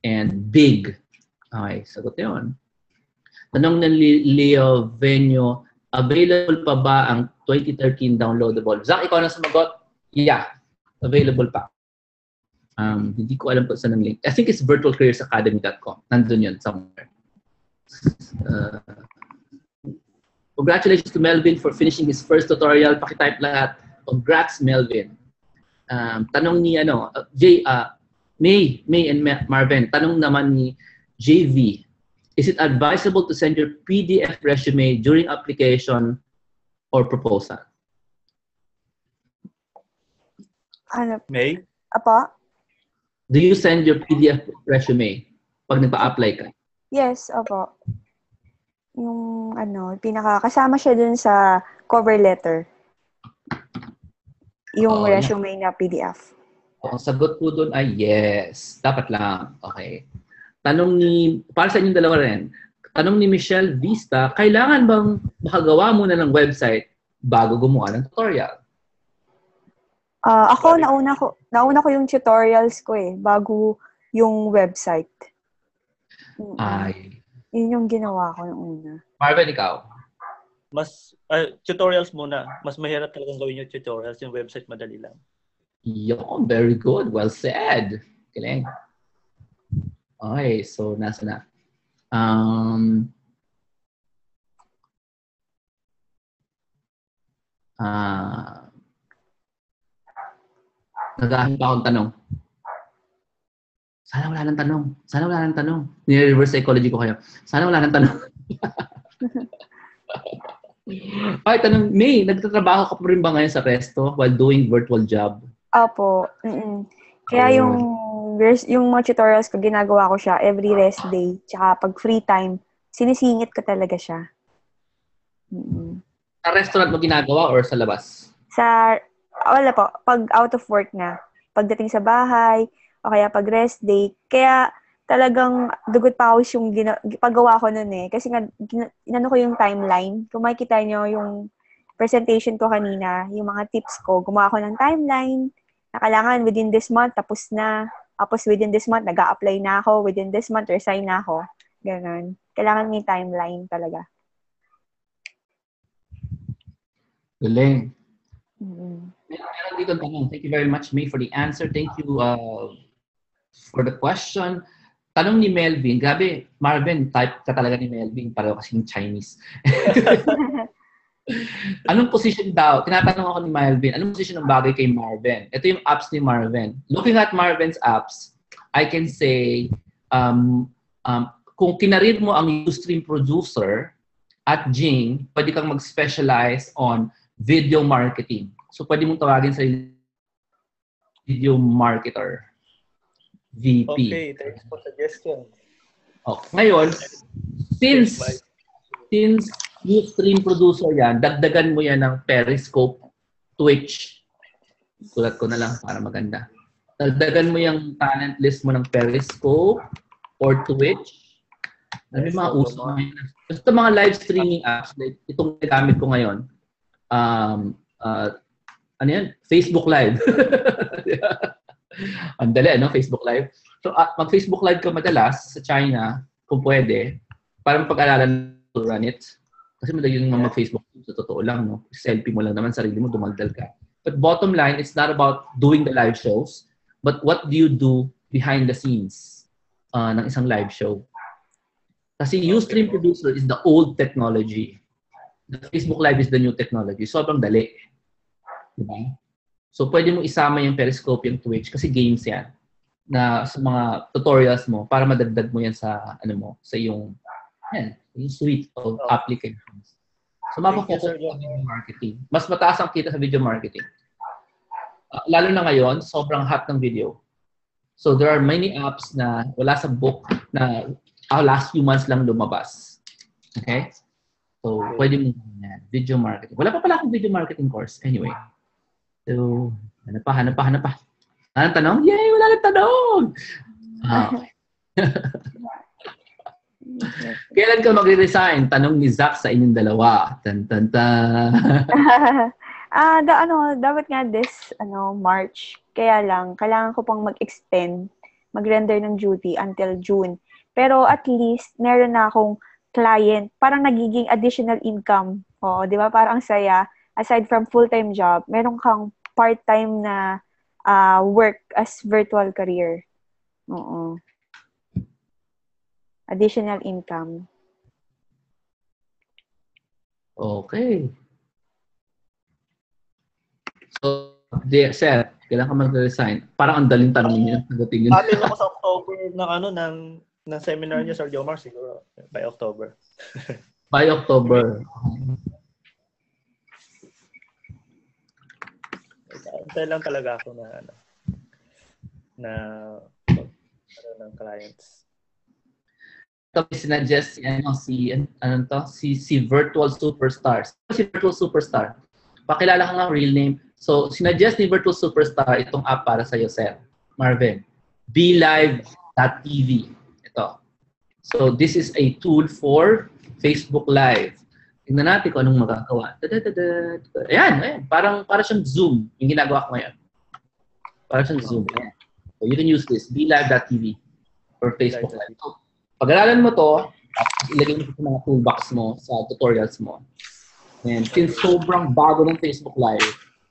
and big. Okay, sagot yun. Tanong ng Leo Venio, available pa ba ang 2013 downloadable? Zach, ikaw na sumagot? Yeah, available pa. Hindi ko alam po saan ang link. I think it's virtualcareersacademy.com. Nandun yun somewhere. Congratulations to Melvin for finishing his first tutorial. Pakitype lahat. Congrats, Melvin. Tanong ni May and Marvin. Tanong naman ni JV. Is it advisable to send your PDF resume during application or proposal? Ano? May? Apa? Do you send your PDF resume pag nagpa-apply ka? Yes, opo. Yung kasama siya dun sa cover letter. Yung resume na PDF. Ang sagot po dun ay yes. Dapat lang. Okay. Para sa inyong dalawa rin, tanong ni Michelle Vista, kailangan bang makagawa muna ng website bago gumawa ng tutorial? Ako, nauna ko yung tutorials ko bago yung website. Yun yung ginawa ko yung una. Marvin, ikaw? Tutorials muna. Mas mahirap talagang gawin yung tutorials. Yung website, madali lang. Yo, very good. Well said. Galing. Okay, so nasa na? Naghahanap akong tanong. Sana wala nang tanong. Ni-reverse psychology ko kayo. Sana wala nang tanong. Ay, tanong, May, nagtatrabaho ka pa rin ba ngayon sa resto while doing virtual job? Opo. Kaya yung mga tutorials ko, ginagawa ko siya every rest day. Tsaka pag free time, sinisingit ko talaga siya. Sa restaurant mo ginagawa or sa labas? Wala po. Pag out of work na. Pagdating sa bahay, o kaya pag rest day. Kaya talagang dugot pawis yung paggawa ko nun Kasi nga, inano ko yung timeline. Kung makikita nyo yung presentation ko kanina, yung mga tips ko, gumawa ko ng timeline na kailangan within this month, tapos na. Tapos within this month, nag-a-apply na ako. Within this month, resign na ako. Ganon. Kailangan may timeline talaga. Galing. Meron dito ang tanong. Thank you very much, May, for the answer. Thank you for the question. Tanong ni Melvin. Grabe, Marvin, type ka talaga ni Melvin. Pareho kasing Chinese. Anong position daw? Tinatanong ako ni Marvin, anong position ng bagay kay Marvin? Ito yung apps ni Marvin. Looking at Marvin's apps, I can say, kung kinareer mo ang Ustream producer at Jing, pwede kang mag-specialize on video marketing. So, pwede mong tawagin sa video marketer. VP. Okay, thanks for suggestion. Okay. Ngayon, since Ustream producer yan, dagdagan mo yan ng Periscope, Twitch. Sulat ko na lang para maganda. Dagdagan mo yung talent list mo ng Periscope or Twitch. Ano yung mga uso ngayon? Basta mga live streaming apps, like itong gamit ko ngayon, ano yan? Facebook Live. Ang dali, ano? Facebook Live. So, mag-Facebook Live ka madalas sa China, kung pwede, para mapag-aralan to run it. Kasi madali yung mag-Facebook sa totoo lang, no? Selfie mo lang naman sarili mo, dumagdal ka. But bottom line, it's not about doing the live shows, but what do you do behind the scenes ng isang live show? Kasi Ustream Producer is the old technology. The Facebook Live is the new technology. Sobrang dali. Diba? So, pwede mo isama yung Periscope, yung Twitch, kasi games yan na sa mga tutorials mo para madagdag mo yan sa, ano mo, sa yung suite of applications. So, mapapokos sa video marketing. Mas mataas ang kita sa video marketing. Lalo na ngayon, sobrang hot ng video. So, there are many apps na wala sa book na last few months lang lumabas. Okay? So, pwede mo yan. Video marketing. Wala pa pala akong video marketing course. Anyway. So, hanap pa. Anong tanong? Yay! Wala nang tanong! Okay. Kailan ka magre-resign? Tanong ni Zach sa inyong dalawa. Dapat nga March. Kaya lang, kailangan ko pang mag-extend, mag-render ng duty until June. Pero at least, meron na akong client. Parang nagiging additional income. O, di ba? Parang ang saya. Aside from full-time job, meron kang part-time na work as virtual career. Oo. Additional income. Okay. So, sir, kailan ka mag-resign? Parang ang daling tanong niyo. Atin ako sa October ng seminar niya, Sir Jomar, siguro by October. By October. Antay lang talaga ako ng clients. Kami sinuggest si Virtual Superstar. Si Virtual Superstar. Pakilala ka nga real name. So, sinuggest ni Virtual Superstar itong app para sa iyo, sir. Marvin. BeLive.tv. Ito. So, this is a tool for Facebook Live. Tingnan natin kung anong magagawa. Ayan. Para siyang Zoom. Yung ginagawa ko ngayon. Para siyang Zoom. Ayan. So, you can use this. BeLive.tv for Facebook Live. So, pag-aralan mo to, ilagay mo sa mga toolbox mo, sa tutorials mo. And since sobrang bago ng Facebook Live,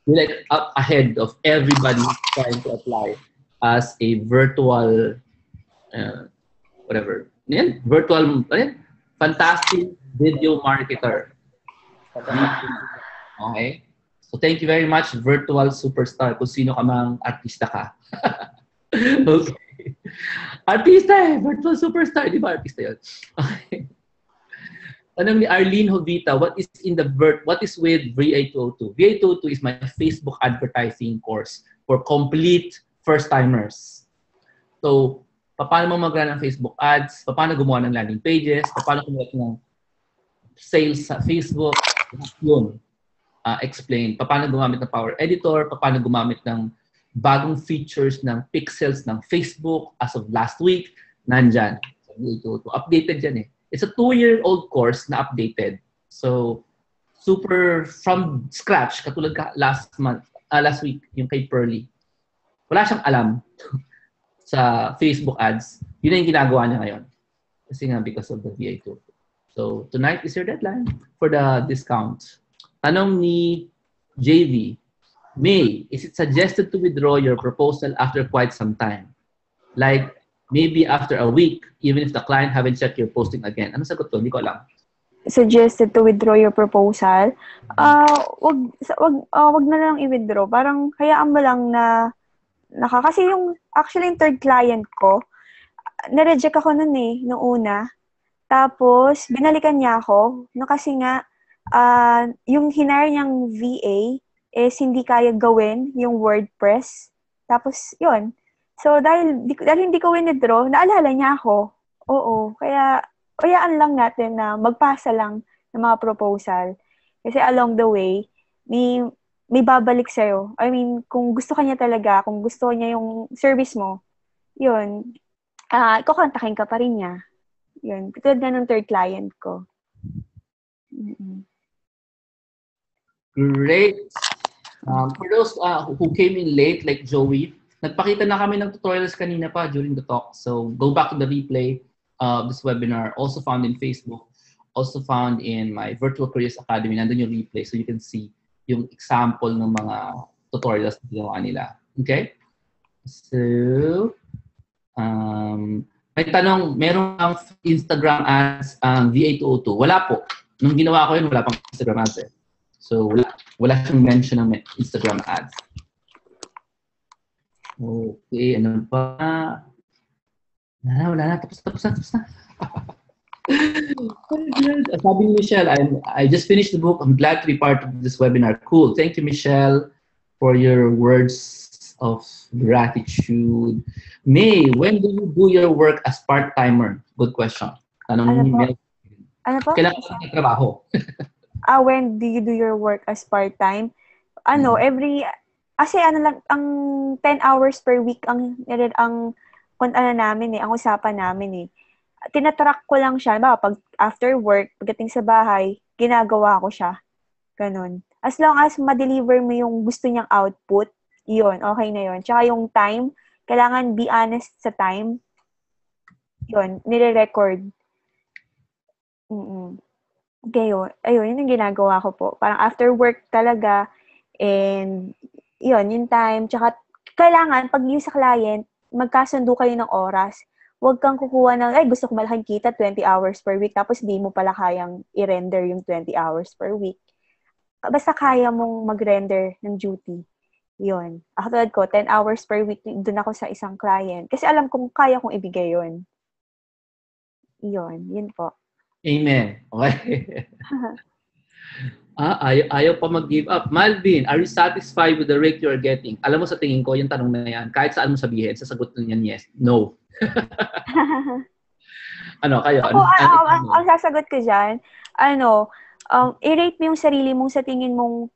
you're like up ahead of everybody trying to apply as a virtual, fantastic video marketer. Okay? So thank you very much, Virtual Superstar, kung sino ka mang artista ka. Okay. Artista Virtual Superstar. Di ba artista yun? Okay. Tanong ni Arlene Jovita, what is with VA202? VA202 is my Facebook advertising course for complete first-timers. So, paano mo mag-run ng Facebook ads, paano gumawa ng landing pages, paano kumuha ng sales sa Facebook, yun. Explain. Paano gumamit ng Power Editor, paano gumamit ng bagong features ng pixels ng Facebook as of last week, nandyan. So, updated yan eh. It's a 2-year-old course na updated. So, super from scratch, katulad last week, yung kay Pearly. Wala siyang alam sa Facebook ads. Yun na yung ginagawa niya ngayon. Kasi nga because of the VA2. So, tonight is your deadline for the discount. Tanong ni JV, May, is it suggested to withdraw your proposal after quite some time? Like, maybe after a week, even if the client haven't checked your posting again. Ano sagot to? Hindi ko alam. Suggested to withdraw your proposal? Wag na lang i-withdraw. Parang, hayaan mo lang na kasi actually yung third client ko, na-reject ako nun nung una. Tapos, binalikan niya ako. No, kasi nga, yung hinire niyang VA, is hindi kaya gawin yung WordPress. Tapos, yun. So, dahil hindi ko withdraw, naalala niya ako. Oo. Kaya, hayaan lang natin na magpasa lang ng mga proposal. Kasi along the way, may babalik sa'yo. I mean, kung gusto ka niya talaga, kung gusto niya yung service mo, yun, kukontakin ka pa rin niya. Yun. Katulad nga ng third client ko. Mm-mm. Great. For those who came in late, like Joey, nagpakita na kami ng tutorials kanina pa during the talk. So go back to the replay of this webinar. Also found in Facebook. Also found in my Virtual Careers Academy. Nandun yung replay so you can see yung example ng mga tutorials na ginawa nila. Okay? So, may tanong, meron ang Instagram ads ang VA202? Wala po. Nung ginawa ko yun, wala pang Instagram ads eh. So, wala siyang mention ng Instagram ads. Okay, ano pa? Wala na. Tapos na. Sabi ni Michelle, I just finished the book. I'm glad to be part of this webinar. Cool. Thank you, Michelle, for your words of gratitude. May, when do you do your work as part-timer? Good question. Tanong ni Mel. Ano po? Kailangan ko ng trabaho. When do you do your work as part-time? Kasi lang, ang 10 hours per week ang usapan namin eh. Tinatrack ko lang siya. Pag after work, pagdating sa bahay, ginagawa ko siya. Ganon. As long as ma-deliver mo yung gusto niyang output, yun, okay na yun. Tsaka yung time, kailangan be honest sa time. Yun, nire-record. Okay, yun. Ayun, yun yung ginagawa ko po. Parang after work talaga, and yun, yung time. Tsaka, kailangan, pag yung sa client, magkasundo kayo ng oras. Huwag kang kukuha ng, gusto ko malaking kita, 20 hours per week, tapos di mo pala kayang i-render yung 20 hours per week. Basta kaya mong mag-render ng duty. Yun. Ako tulad ko, 10 hours per week, doon ako sa isang client. Kasi alam kong kaya kong ibigay yun. Yun po. Amen. Okay. Ayaw pa mag-give up. Malvin, are you satisfied with the rate you're getting? Alam mo sa tingin ko, yung tanong na yan, kahit saan mo sabihin, sasagot na yan, yes. No. Kayo? Ang sasagot ko dyan, i-rate mo yung sarili mong sa tingin mong,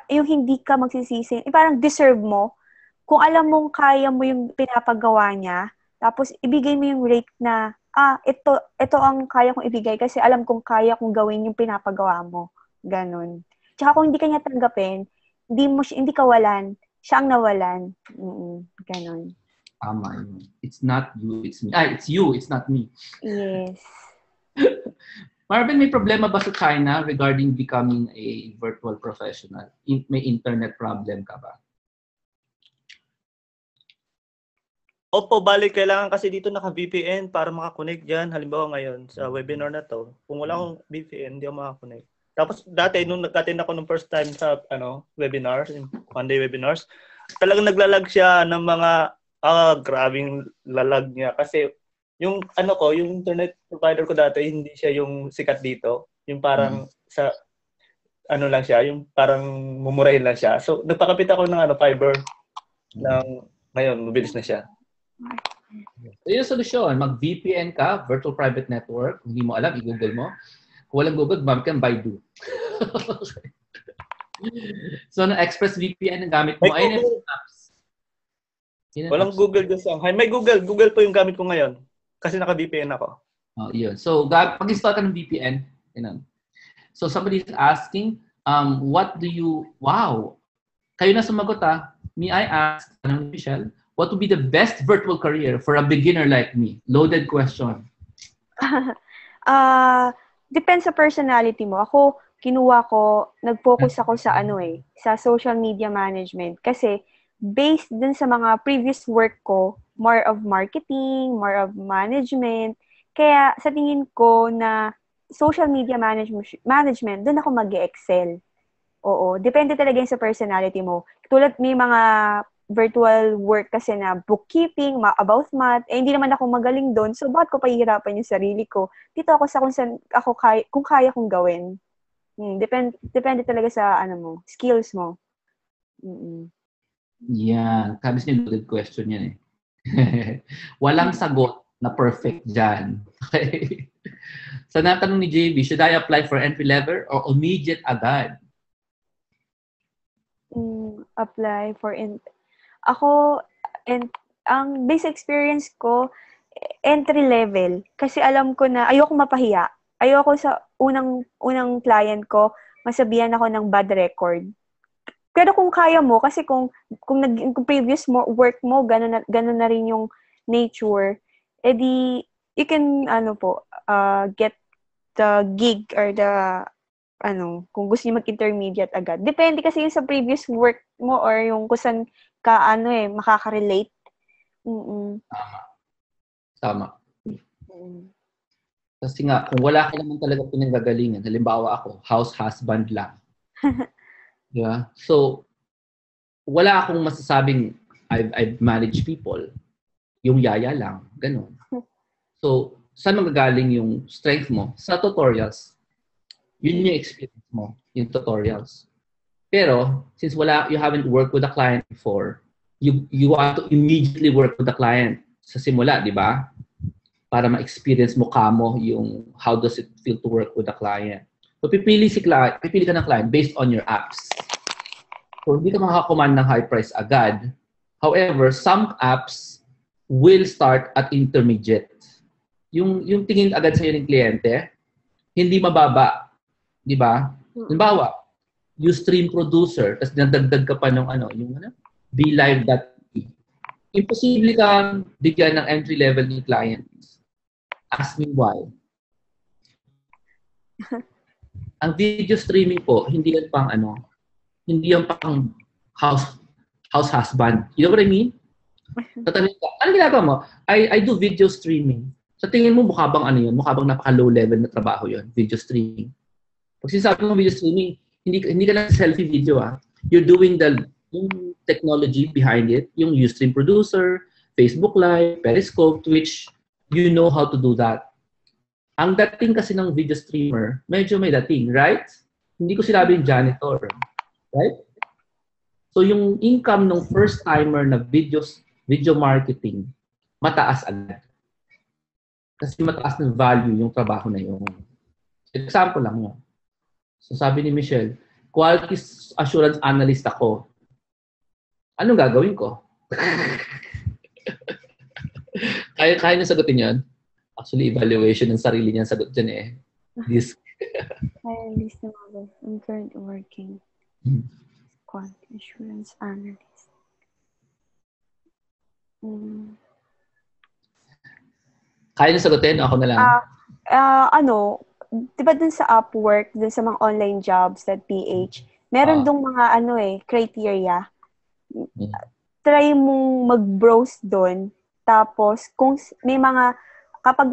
yung hindi ka magsisisi, parang deserve mo. Kung alam mong kaya mo yung pinapagawa niya, tapos ibigay mo yung rate na, ito ang kaya kong ibigay kasi alam kong kaya kong gawin yung pinapagawa mo. Ganon. Tsaka kung hindi ka niya tanggapin, hindi ka walan, siya ang nawalan. Ganon. Tama yun. It's not you, it's me. It's you, it's not me. Yes. Marvin, may problema ba sa China regarding becoming a virtual professional? May internet problem ka ba? Opo, balik. Kailangan kasi dito naka-VPN para makakonect dyan. Halimbawa ngayon, sa webinar na to, kung wala akong VPN, hindi ako makakonect. Tapos dati, nung nag-attend ako ng first time sa webinars, Monday webinars, talagang naglalag siya ng mga, grabing lalag niya. Kasi yung yung internet provider ko dati, hindi siya yung sikat dito. Yung parang sa, lang siya, yung parang mumurahin lang siya. So, nagpakapit ako ng fiber ngayon, mabilis na siya. So, yung solusyon, mag-VPN ka, Virtual Private Network. Kung hindi mo alam, i-google mo. Kung walang Google, gumamit ka ng Baidu. So, Express VPN ang gamit mo. Ayun yung apps. Walang Google dyan sa may Google. Google po yung gamit ko ngayon. Kasi naka-VPN ako. Yun. So, pag-install ka ng VPN, so somebody is asking, wow, kayo na sumagot May I ask, Michelle, what would be the best virtual career for a beginner like me? Loaded question. Depends sa personality mo. Ako, nag-focus ako sa sa social media management. Kasi, based dun sa mga previous work ko, more of marketing, more of management. Kaya, sa tingin ko na social media management, dun ako mag-excel. Oo. Depende talaga yun sa personality mo. Tulad may mga virtual work kasi na bookkeeping, about math, hindi naman ako magaling doon. So, bakit ko pahihirapan yung sarili ko? Dito ako sa kung kaya kong gawin. Depende talaga sa skills mo. Yan. Kabis niya loaded question yan eh. Walang sagot na perfect dyan. Okay. Sa natanong ni JB, should I apply for entry level or immediate agad? Apply for ako, ang base experience ko, entry level. Kasi alam ko na, ayoko mapahiya. Ayoko sa unang client ko, masabihan ako ng bad record. Pero kung kaya mo, kasi kung previous work mo, ganun na rin yung nature, edi, you can, get the gig or the, kung gusto niyo mag-intermediate agad. Depende kasi yung sa previous work mo or yung kung saan ka, makaka-relate. Tama. Kasi nga, kung wala ka naman talaga pinanggagalingan, halimbawa ako, house husband lang. Diba? So, wala akong masasabing I've managed people. Yung yaya lang. Ganun. So, saan magagaling yung strength mo? Sa tutorials. Yun yung experience mo, yung tutorials. Pero, since you haven't worked with a client before, you want to immediately work with the client sa simula, di ba? Para ma-experience mo kamo yung how does it feel to work with a client. So, pipili ka ng client based on your apps. So, hindi ka makakakuman ng high price agad. However, some apps will start at intermediate. Yung tingin agad sa'yo ng kliyente, hindi mababa. Di ba? Halimbawa, you stream producer, tapos nadagdag ka pa ng BeLive.tv. Imposible kang bigyan ng entry level ng clients. Ask me why. Ang video streaming po, hindi yan pang house husband. You know what I mean? Tatanungin ka, ano ginagawa mo? I do video streaming. Sa tingin mo, mukha bang Mukha bang napaka-low level na trabaho yun? Video streaming. Pag sinasabi mo video streaming, hindi ka lang selfie video You're doing yung technology behind it, yung Ustream Producer, Facebook Live, Periscope, Twitch, you know how to do that. Ang dating kasi ng video streamer, medyo may dating, right? Hindi ko sinabing janitor. Right? So yung income ng first timer na video marketing, mataas agad. Kasi mataas ng value yung trabaho na yun. Example lang yun. So sabi ni Michelle, quality assurance analyst ako. Anong gagawin ko? Kaya niya sagutin yun? Actually, evaluation ng sarili niya sagot dyan eh. I'm currently working. Quality assurance analyst. Kaya niya sagutin? Ako na lang. Diba dun sa Upwork, dun sa mga online jobs at PH, meron dong mga criteria. Try mong mag-browse doon. Tapos, kung may mga, pag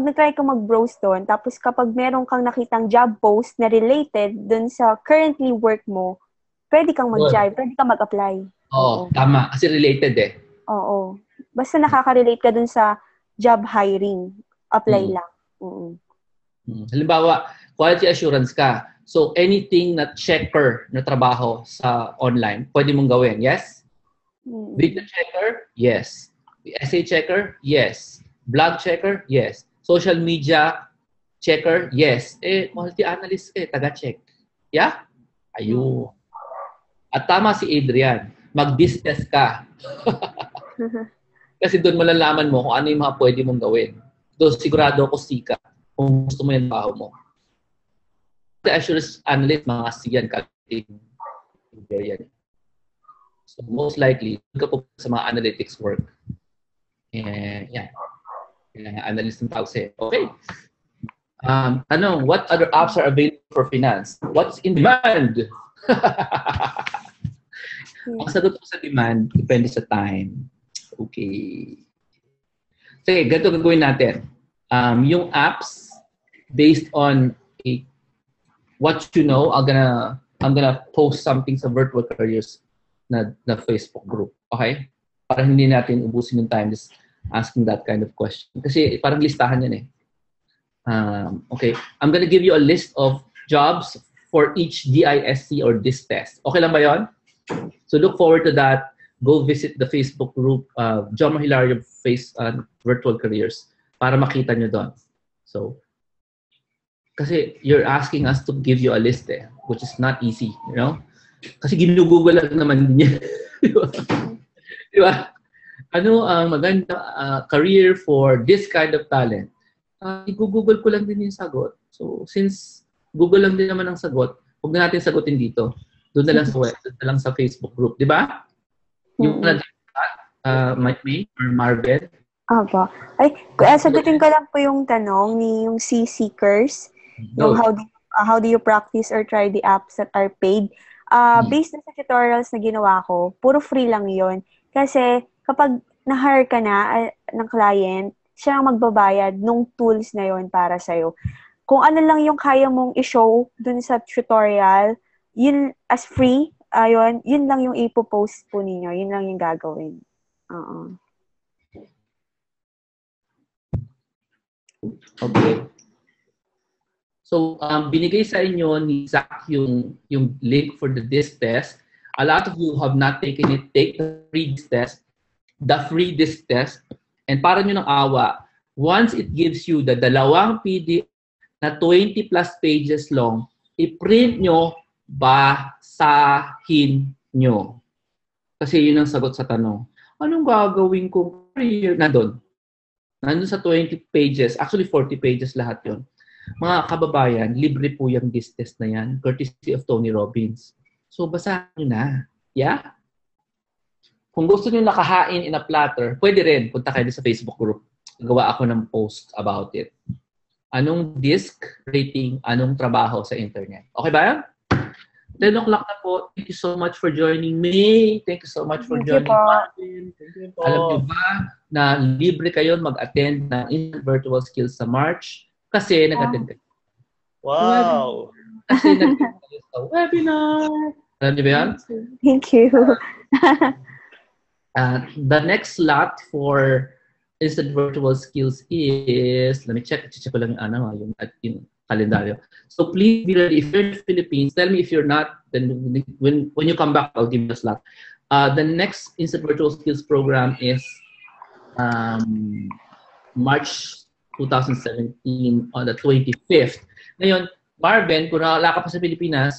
na-try ka mag-browse doon, tapos kapag meron kang nakitang job post na related doon sa currently work mo, pwede kang mag-jive, pwede kang mag-apply. Oo, tama. Kasi related eh. Oo. Basta nakaka-relate ka doon sa job hiring, apply lang. Halimbawa, quality assurance ka. So, anything na checker na trabaho sa online, pwede mong gawin. Yes? Video checker? Yes. Essay checker? Yes. Blog checker? Yes. Social media checker? Yes. Quality analyst taga-check. Yeah? Ayun. At tama si Adrian. Mag-business ka. Kasi doon malalaman mo kung ano yung mga pwede mong gawin. Doon sigurado ako sika kung gusto mo yung trabaho mo. The assurance analyst, mga siyan ka. So most likely, ka po sa mga analytics work. And yeah. Analyst ng tawag sa'yo. Okay. What other apps are available for finance? What's in demand? Ang sagot ko sa demand, depende sa time. Okay. Sige, ganito gagawin natin. Yung apps, based on what you know, I'm gonna post something sa Virtual Careers na Facebook group. Okay? Para hindi natin ubusin yung time just asking that kind of question. Kasi parang listahan yan eh. Okay. I'm gonna give you a list of jobs for each DISC or DIS test. Okay lang ba yun? So look forward to that. Go visit the Facebook group, John Hilario Virtual Careers para makita nyo doon. So, kasi you're asking us to give you a list which is not easy, you know? Kasi ginugoogle lang naman niya. Di ba? Ano ang maganda career for this kind of talent? I-google ko lang din yung sagot. So, since Google lang din naman ang sagot, huwag na natin sagutin dito. Doon na lang sa web, doon na lang sa Facebook group. Di ba? Yung May or Marvel? Opo. Ay, sagutin ko lang po yung tanong ni yung C-Seekers. Yung how do you practice or try the apps that are paid? Based na sa tutorials na ginawa ko, puro free lang yon. Kasi kapag na-hire ka na ng client, siya ang magbabayad nung tools na yon para sa'yo. Kung ano lang yung kaya mong i-show dun sa tutorial, yun as free, yun lang yung ipopost po ninyo. Yun lang yung gagawin. Okay. So, binigay sa inyo ni Zach yung link for the DISC test. A lot of you have not taken it. Take the free DISC test. The free DISC test. And para nyo ng awa, once it gives you the dalawang PDF na 20 plus pages long, i-print nyo, basahin nyo. Kasi yun ang sagot sa tanong. Anong gagawin kung nandun sa 20 pages, actually 40 pages lahat yun. Mga kababayan, libre po yung DISC test na yan, courtesy of Tony Robbins. So, basahin nyo na. Yeah? Kung gusto nyo nakahain in a platter, pwede rin, punta kayo sa Facebook group. Gawa ako ng post about it. Anong DISC rating, anong trabaho sa internet. Okay ba yan? 10 o'clock na po. Thank you so much for joining me. Thank you so much for joining Martin. Alam niyo ba na libre kayo mag-attend ng Instant Virtual Skills sa March kasi nag-attend kayo. Wow! Kasi nag-attend kayo sa webinar. Alam niyo ba yan? Thank you. The next slot for Instant Virtual Skills is, let me check ko lang yung kalendaryo. So please be ready. If you're in the Philippines, tell me if you're not, then when you come back, I'll give you a slot. The next Instant Virtual Skills program is March 2017 on the 25th. Ngayon, Marvin, kung wala ka pa sa Pilipinas,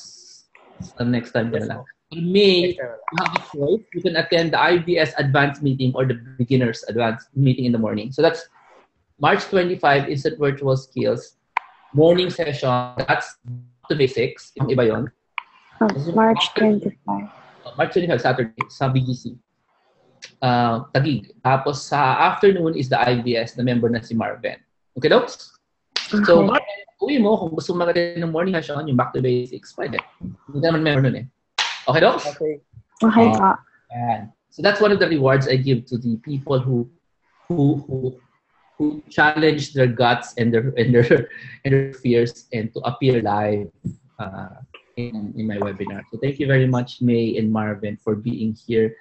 next time ka na lang. In May, you have a choice. You can attend the IBS Advanced Meeting or the Beginners Advanced Meeting in the morning. So that's March 25, Instant Virtual Skills. Morning session, that's the basics. Yung iba yun. March 25. March 25, Saturday, sa BGC. Taguig. Tapos sa afternoon is the IBS na member na si Marvin. Okay, Dokes? Okay. So, Marvin, uwi mo kung gusto mo mag-attend ng morning session, yung back to basics, pwede. Hindi naman member nun eh. Okay, Dokes? Okay. Okay, so that's one of the rewards I give to the people who challenge their guts and their fears and to appear live in my webinar. So thank you very much, May and Marvin, for being here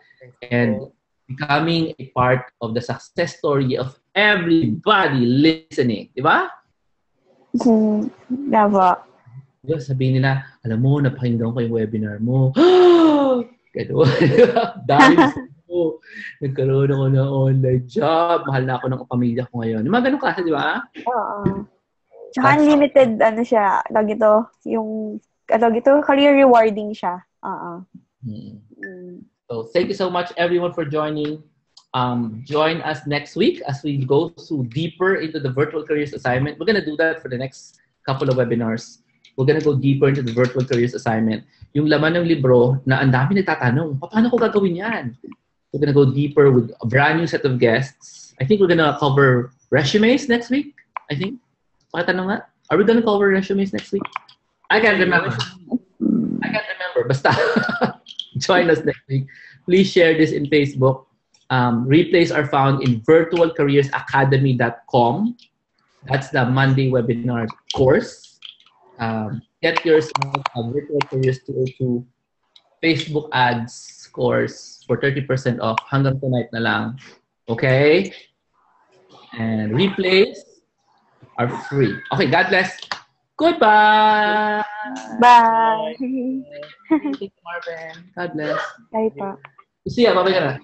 and becoming a part of the success story of everybody listening. Di ba? Diba? Sabihin nila, alam mo, napakinggan ko yung webinar mo. Gano'n. Dahil mo, nagkaroon ako ng online job. Mahal na ako ng pamilya ko ngayon. Yung mga ganun klase, di ba? Oo. Tsaka unlimited, siya, career rewarding siya. So, thank you so much, everyone, for joining. Join us next week as we go deeper into the virtual careers assignment. We're gonna do that for the next couple of webinars. We're gonna go deeper into the virtual careers assignment. Yung laman ng libro na ang dami nagtatanong, paano ko gagawin yan? We're gonna go deeper with a brand new set of guests. I think we're gonna cover resumes next week. I think. Pakitanong nga. Are we gonna cover resumes next week? I can't remember. Basta join us next week. Please share this in Facebook. Replays are found in virtualcareersacademy.com. That's the Monday webinar course. Get yourself a Virtual Careers 202 Facebook ads course for 30% off hanggang tonight na lang. Okay? And replays are free. Okay, God bless. Goodbye. Bye. Thank you, Marvin. God bless. Bye pa. Siya, babay ka na.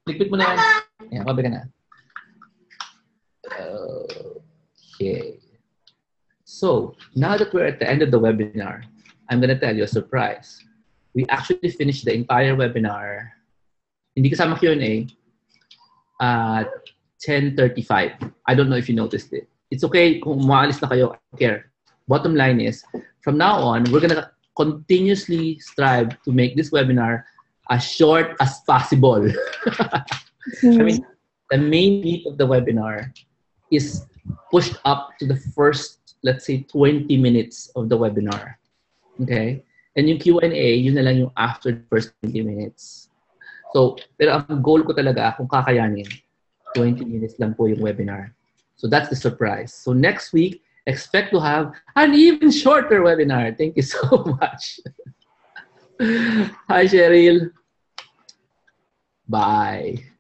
Ligpit mo na yan. Ayan, babay ka na. Okay. So, now that we're at the end of the webinar, I'm going to tell you a surprise. We actually finished the entire webinar, hindi kasama Q&A, at 10:35. I don't know if you noticed it. It's okay kung maalis na kayo. I don't care. Bottom line is, from now on, we're going to continuously strive to make this webinar as short as possible. I mean, the main beat of the webinar is pushed up to the first, let's say, 20 minutes of the webinar. Okay? And yung Q&A, yun na lang yung after the first 20 minutes. So, pero ang goal ko talaga, kung kakayanin, 20 minutes lang po yung webinar. So that's the surprise. So next week, expect to have an even shorter webinar. Thank you so much. Hi, Cheryl. Bye.